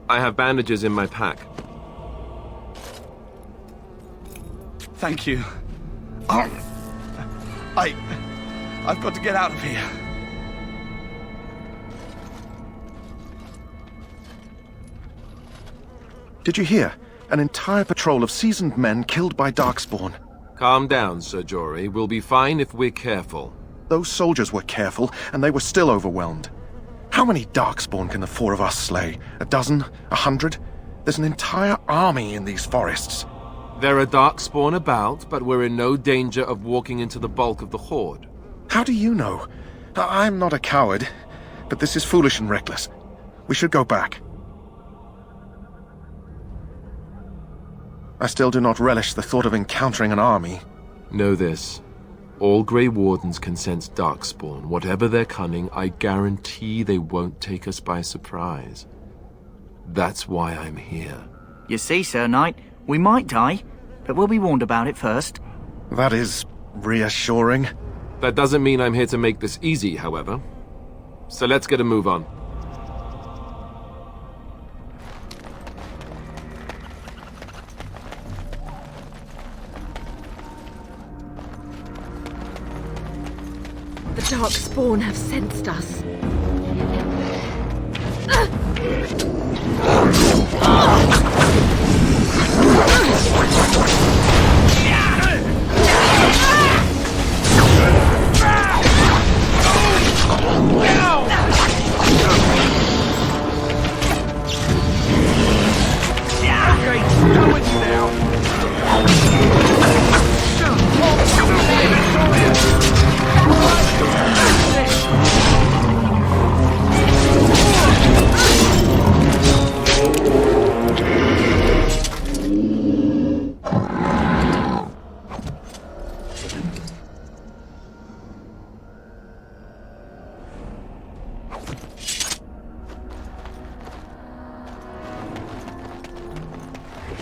I have bandages in my pack. Thank you. I've got to get out of here. Did you hear? An entire patrol of seasoned men killed by Darkspawn. Calm down, Sir Jory. We'll be fine if we're careful. Those soldiers were careful, and they were still overwhelmed. How many Darkspawn can the four of us slay? A dozen? 100? There's an entire army in these forests. There are Darkspawn about, but we're in no danger of walking into the bulk of the Horde. How do you know? I'm not a coward, but this is foolish and reckless. We should go back. I still do not relish the thought of encountering an army. Know this. All Grey Wardens can sense Darkspawn. Whatever their cunning, I guarantee they won't take us by surprise. That's why I'm here. You see, Sir Knight, we might die, but we'll be warned about it first. That is reassuring. That doesn't mean I'm here to make this easy, however. So let's get a move on. The Darkspawn have sensed us.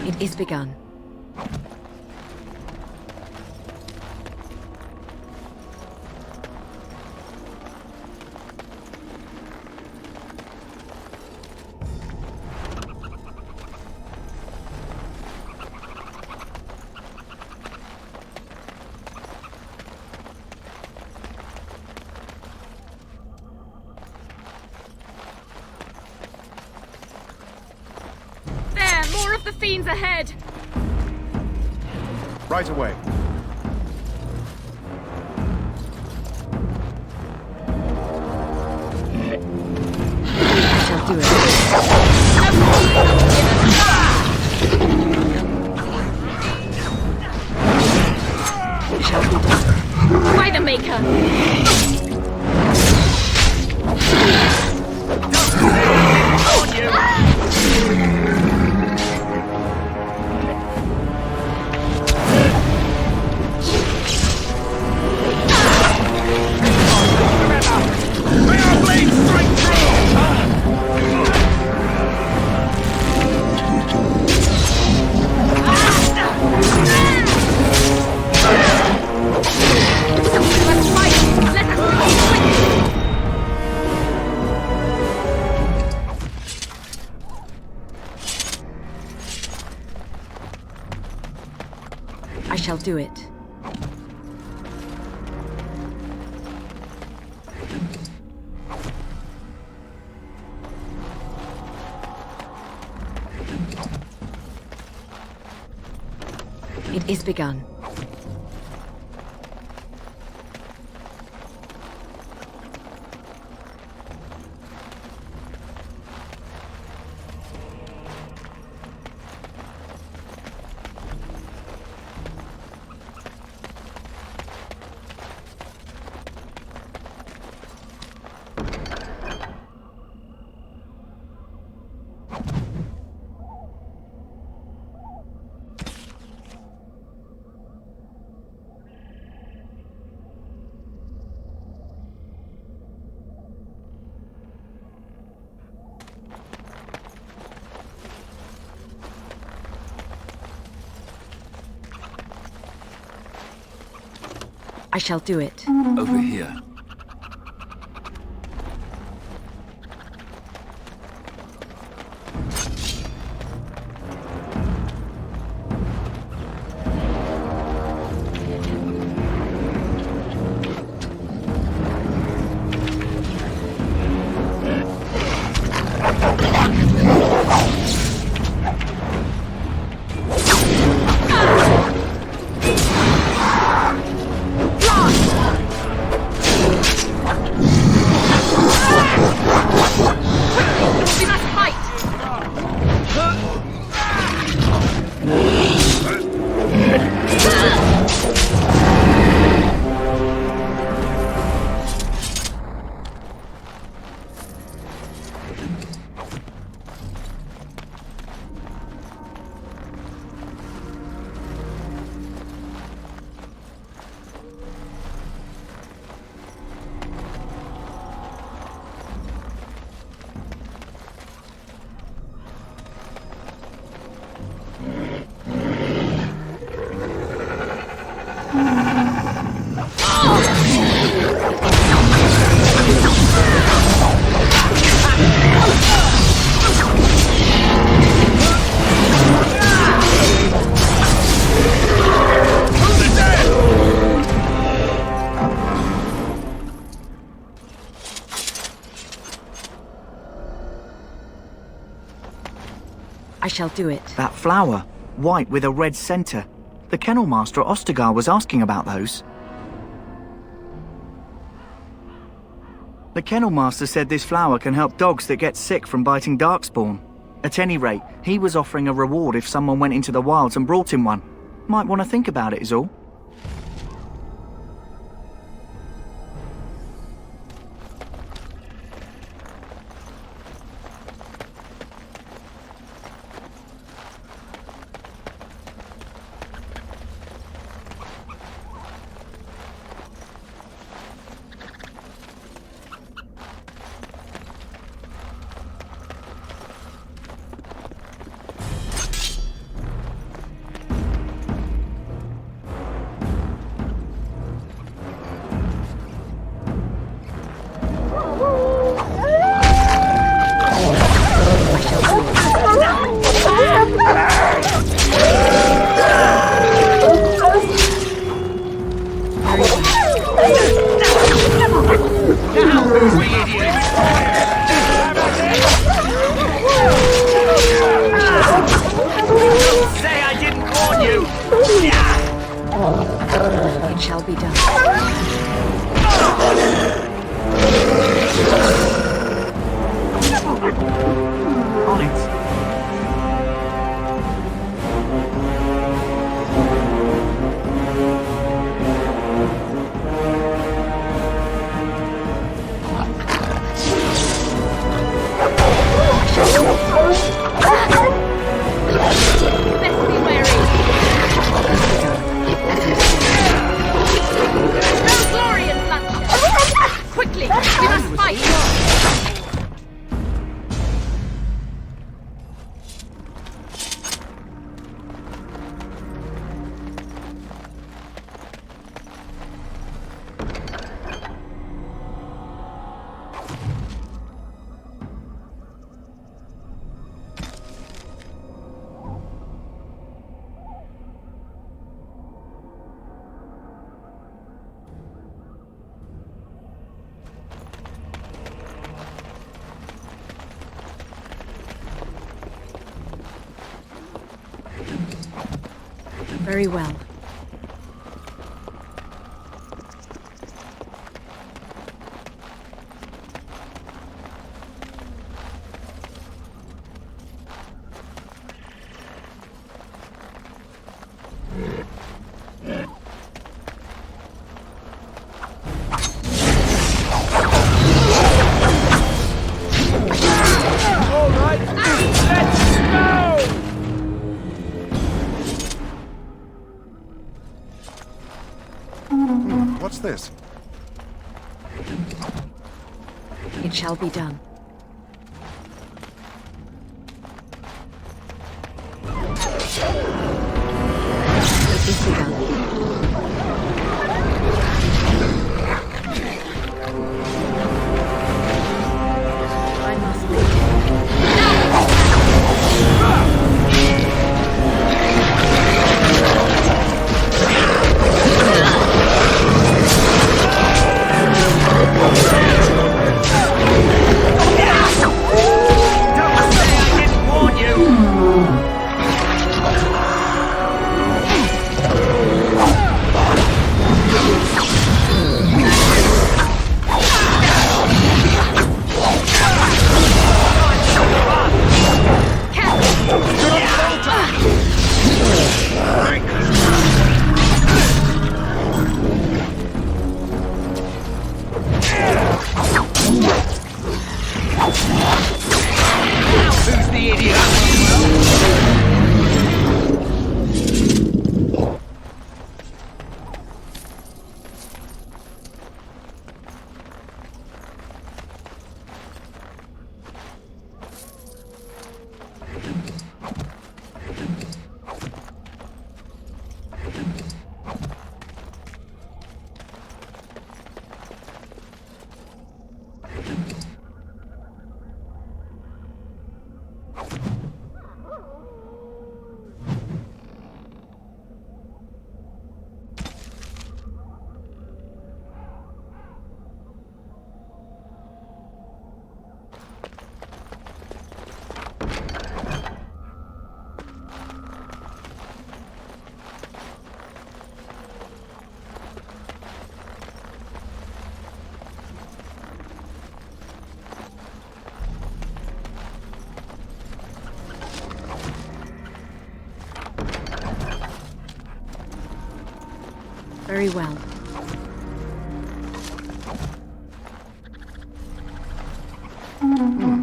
It is begun. More of the fiends ahead! Right away. I shall do it. It shall be done. By the Maker! I shall do it. It is begun. I shall do it. Over here. shall do it. That flower, white with a red centre. The kennel master at Ostagar was asking about those. The kennel master said this flower can help dogs that get sick from biting darkspawn. At any rate, he was offering a reward if someone went into the wilds and brought him one. Might want to think about it is all. It shall be done. On it. Quickly! We must fight! Very well. What's this? It shall be done. It is begun. I must wait. Very well.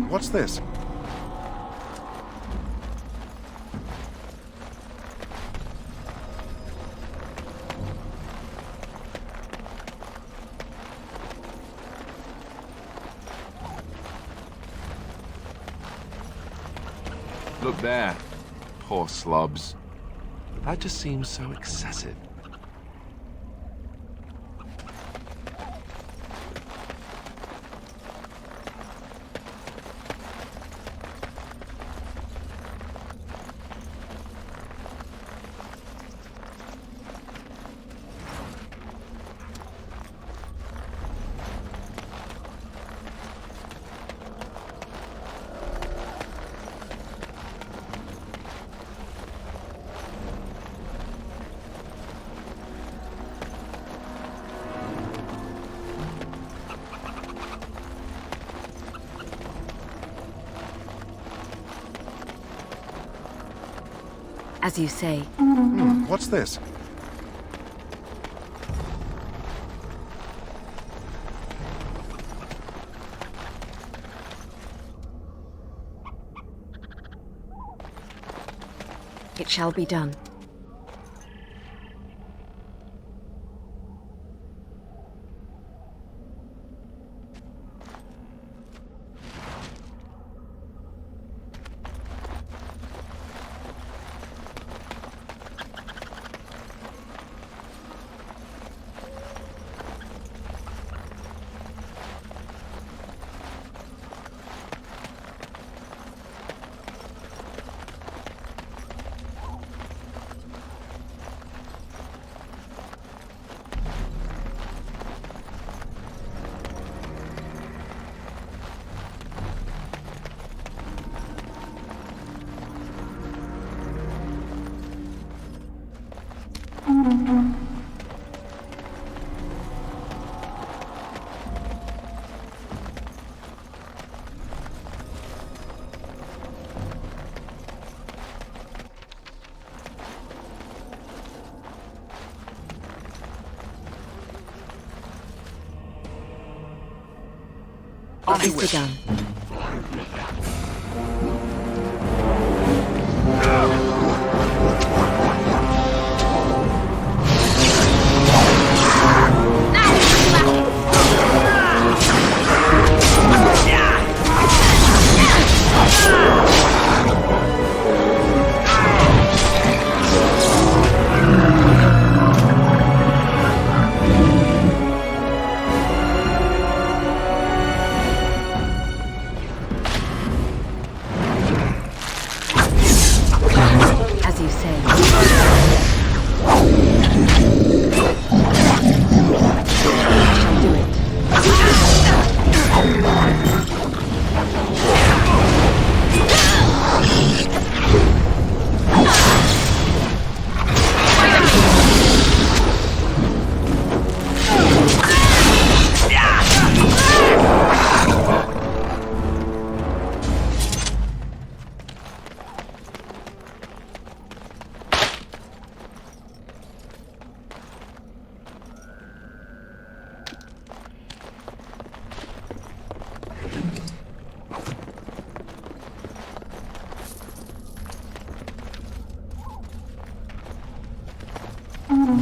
What's this? Look there. Poor slobs. That just seems so excessive. As you say. What's this? It shall be done. It is begun.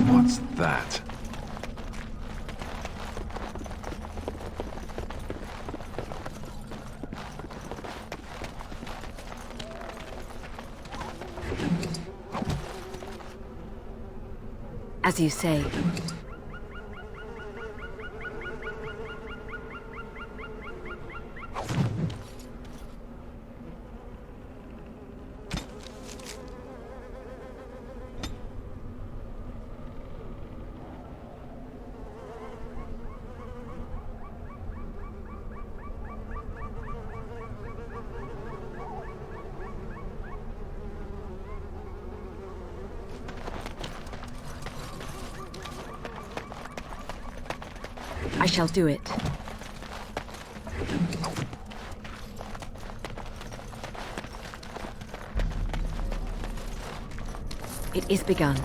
What's that? As you say. I shall do it. It is begun.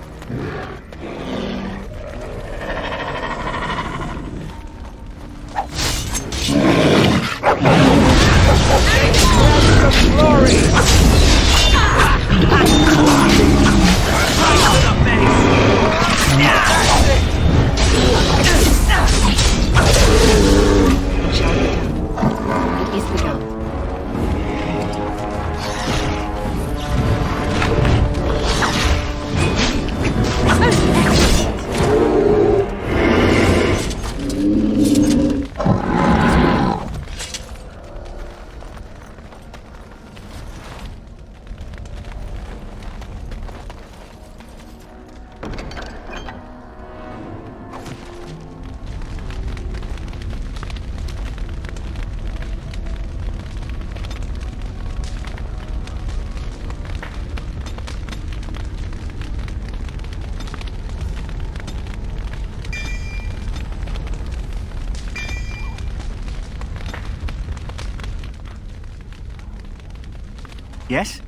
Yes?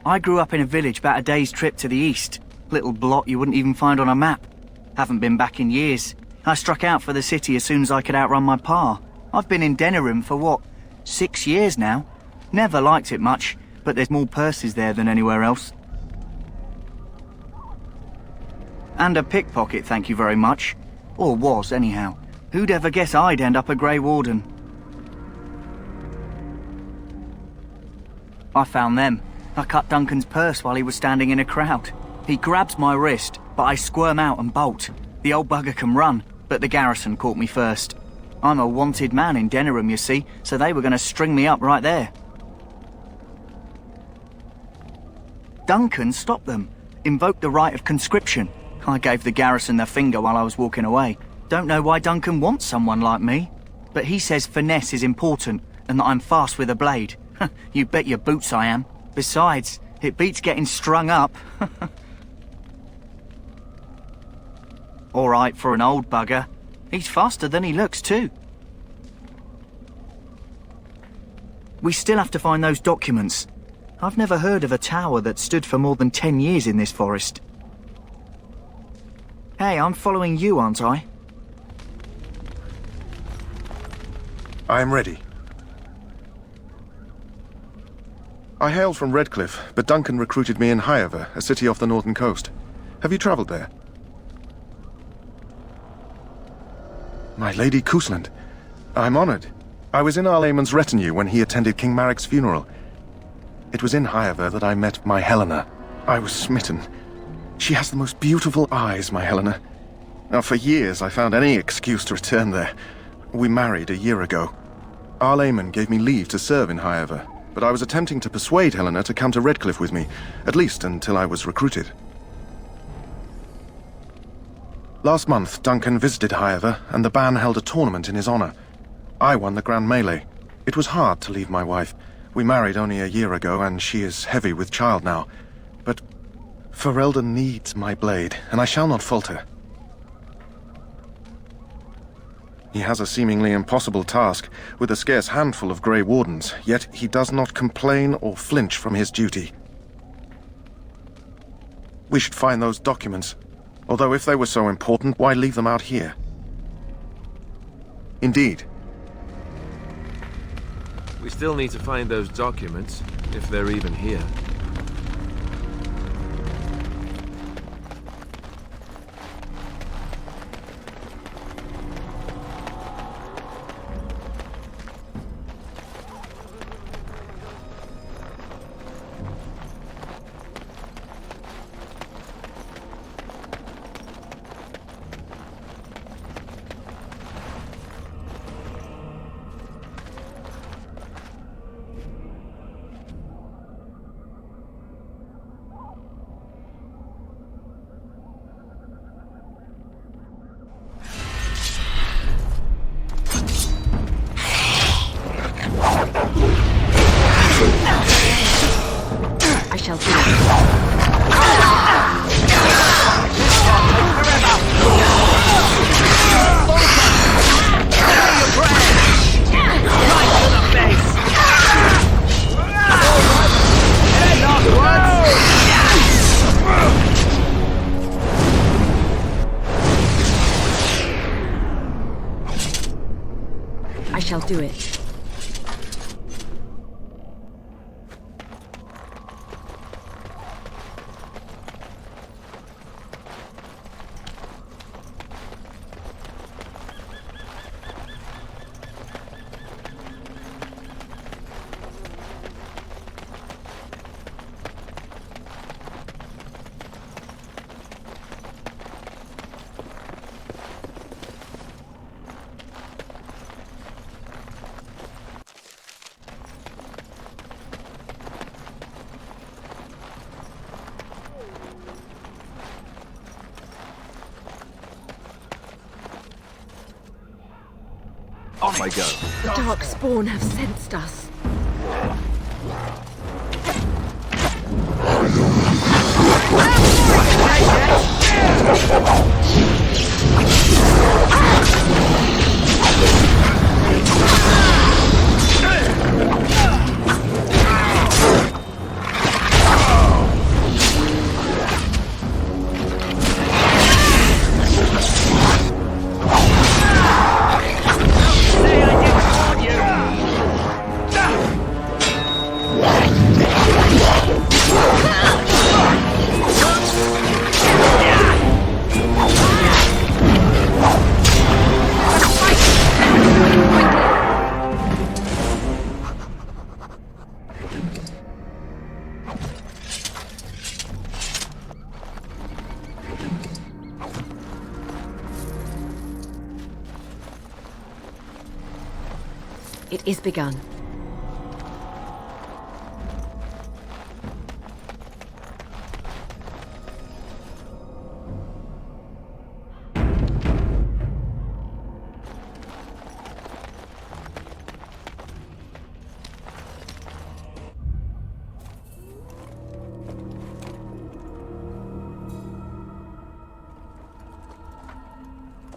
I grew up in a village about a day's trip to the east. Little blot you wouldn't even find on a map. Haven't been back in years. I struck out for the city as soon as I could outrun my pa. I've been in Denerim for what, 6 years now? Never liked it much, but there's more purses there than anywhere else. And a pickpocket, thank you very much. Or was, anyhow. Who'd ever guess I'd end up a Grey Warden? I found them. I cut Duncan's purse while he was standing in a crowd. He grabs my wrist, but I squirm out and bolt. The old bugger can run, but the garrison caught me first. I'm a wanted man in Denerim, you see, so they were going to string me up right there. Duncan stopped them, invoked the right of conscription. I gave the garrison the finger while I was walking away. Don't know why Duncan wants someone like me, but he says finesse is important and that I'm fast with a blade. You bet your boots I am. Besides, it beats getting strung up. All right for an old bugger. He's faster than he looks, too. We still have to find those documents. I've never heard of a tower that stood for more than 10 years in this forest. Hey, I'm following you, aren't I? I'm ready. I hail from Redcliffe, but Duncan recruited me in Highever, a city off the northern coast. Have you travelled there? My Lady Cousland. I'm honoured. I was in Arlayman's retinue when he attended King Maric's funeral. It was in Highever that I met my Helena. I was smitten. She has the most beautiful eyes, my Helena. Now, for years I found any excuse to return there. We married a year ago. Arlayman gave me leave to serve in Highever, but I was attempting to persuade Helena to come to Redcliffe with me, at least until I was recruited. Last month, Duncan visited Highever, and the band held a tournament in his honour. I won the Grand Melee. It was hard to leave my wife. We married only a year ago, and she is heavy with child now. But Ferelden needs my blade, and I shall not falter. He has a seemingly impossible task, with a scarce handful of Grey Wardens, yet he does not complain or flinch from his duty. We should find those documents, although if they were so important, why leave them out here? Indeed. We still need to find those documents, if they're even here. do it. On I go. The Darkspawn have sensed us. It is begun.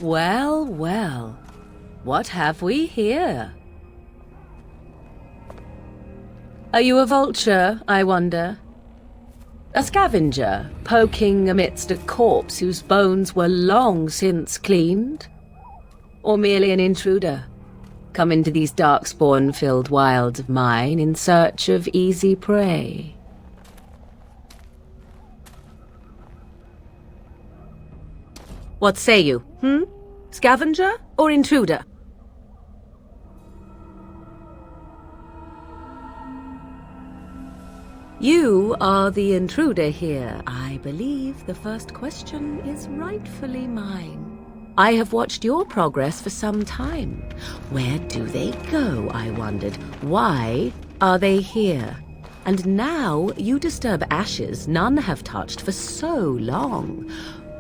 Well, well. What have we here? Are you a vulture, I wonder? A scavenger, poking amidst a corpse whose bones were long since cleaned? Or merely an intruder, come into these darkspawn-filled wilds of mine in search of easy prey? What say you, Scavenger or intruder? You are the intruder here. I believe the first question is rightfully mine. I have watched your progress for some time. Where do they go, I wondered? Why are they here? And now you disturb ashes none have touched for so long.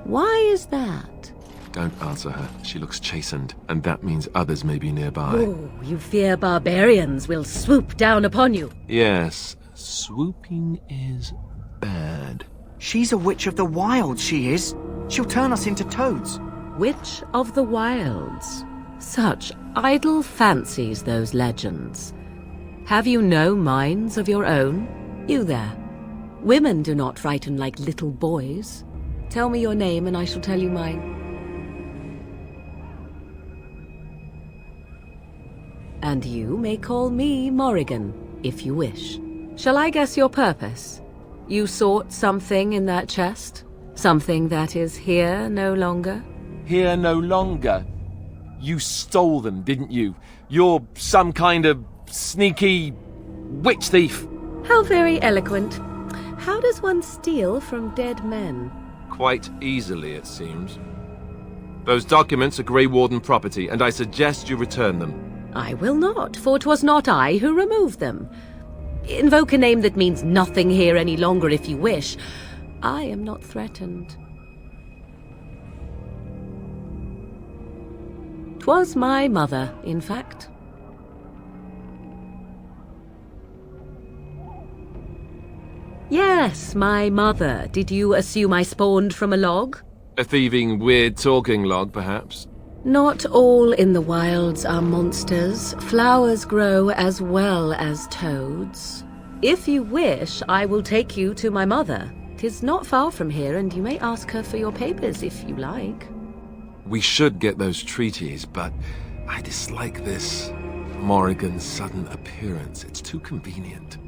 Why is that? Don't answer her. She looks chastened, and that means others may be nearby. Oh, you fear barbarians will swoop down upon you. Yes, swooping is bad. She's a witch of the wilds, she is. She'll turn us into toads. Witch of the wilds. Such idle fancies, those legends. Have you no minds of your own? You there. Women do not frighten like little boys. Tell me your name and I shall tell you mine. And you may call me Morrigan, if you wish. Shall I guess your purpose? You sought something in that chest? Something that is here no longer? Here no longer? You stole them, didn't you? You're some kind of sneaky witch thief. How very eloquent. How does one steal from dead men? Quite easily, it seems. Those documents are Grey Warden property, and I suggest you return them. I will not, for 'twas not I who removed them. Invoke a name that means nothing here any longer if you wish. I am not threatened. 'Twas my mother, in fact. Yes, my mother. Did you assume I spawned from a log? A thieving, weird-talking log, perhaps? Not all in the wilds are monsters. Flowers grow as well as toads. If you wish, I will take you to my mother. 'Tis not far from here, and you may ask her for your papers if you like. We should get those treaties, but I dislike this Morrigan's sudden appearance. It's too convenient.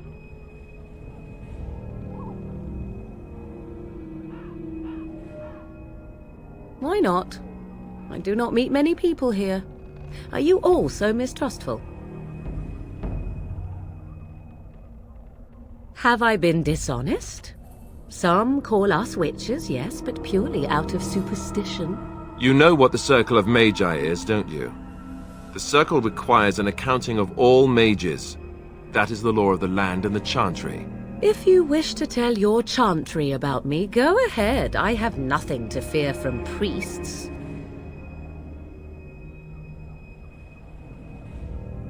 Why not? I do not meet many people here. Are you all so mistrustful? Have I been dishonest? Some call us witches, yes, but purely out of superstition. You know what the Circle of Magi is, don't you? The Circle requires an accounting of all mages. That is the law of the land and the Chantry. If you wish to tell your chantry about me, go ahead. I have nothing to fear from priests.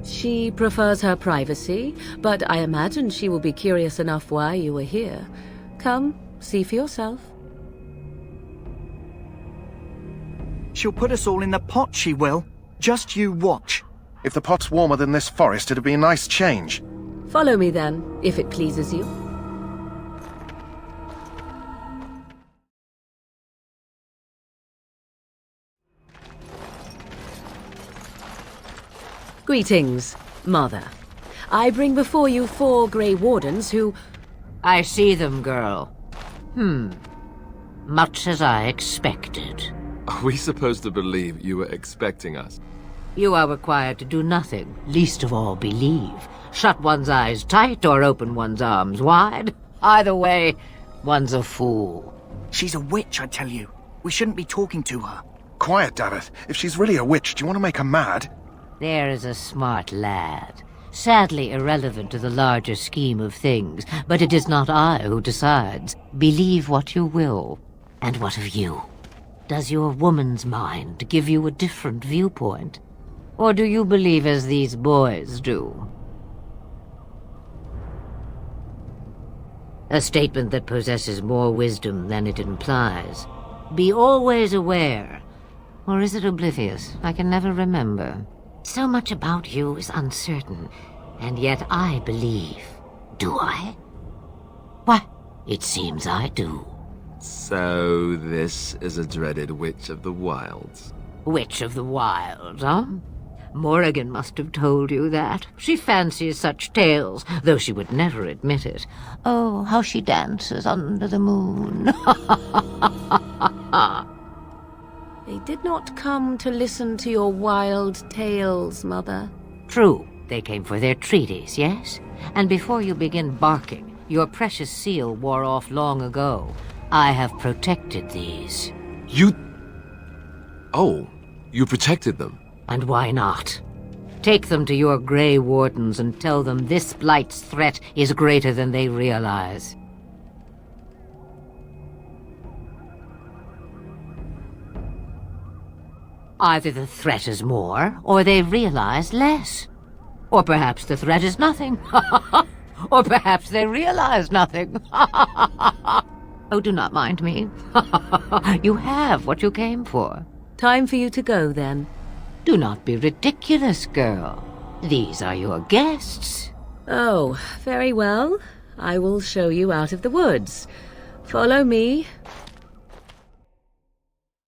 She prefers her privacy, but I imagine she will be curious enough why you were here. Come, see for yourself. She'll put us all in the pot, she will. Just you watch. If the pot's warmer than this forest, it'd be a nice change. Follow me then, if it pleases you. Greetings, Mother. I bring before you 4 Grey Wardens who... I see them, girl. Much as I expected. Are we supposed to believe you were expecting us? You are required to do nothing, least of all believe. Shut one's eyes tight or open one's arms wide. Either way, one's a fool. She's a witch, I tell you. We shouldn't be talking to her. Quiet, Davith. If she's really a witch, do you want to make her mad? There is a smart lad. Sadly irrelevant to the larger scheme of things, but it is not I who decides. Believe what you will. And what of you? Does your woman's mind give you a different viewpoint? Or do you believe as these boys do? A statement that possesses more wisdom than it implies. Be always aware. Or is it oblivious? I can never remember. So much about you is uncertain, and yet I believe. Do I? Why, it seems I do. So this is a dreaded Witch of the Wilds. Witch of the Wilds, huh? Morrigan must have told you that. She fancies such tales, though she would never admit it. Oh, how she dances under the moon. They did not come to listen to your wild tales, Mother. True, they came for their treaties, yes? And before you begin barking, your precious seal wore off long ago. I have protected these. You... Oh, you protected them? And why not? Take them to your Grey Wardens and tell them this Blight's threat is greater than they realize. Either the threat is more, or they realize less. Or perhaps the threat is nothing. Or perhaps they realize nothing. Oh, do not mind me. You have what you came for. Time for you to go, then. Do not be ridiculous, girl. These are your guests. Oh, very well. I will show you out of the woods. Follow me.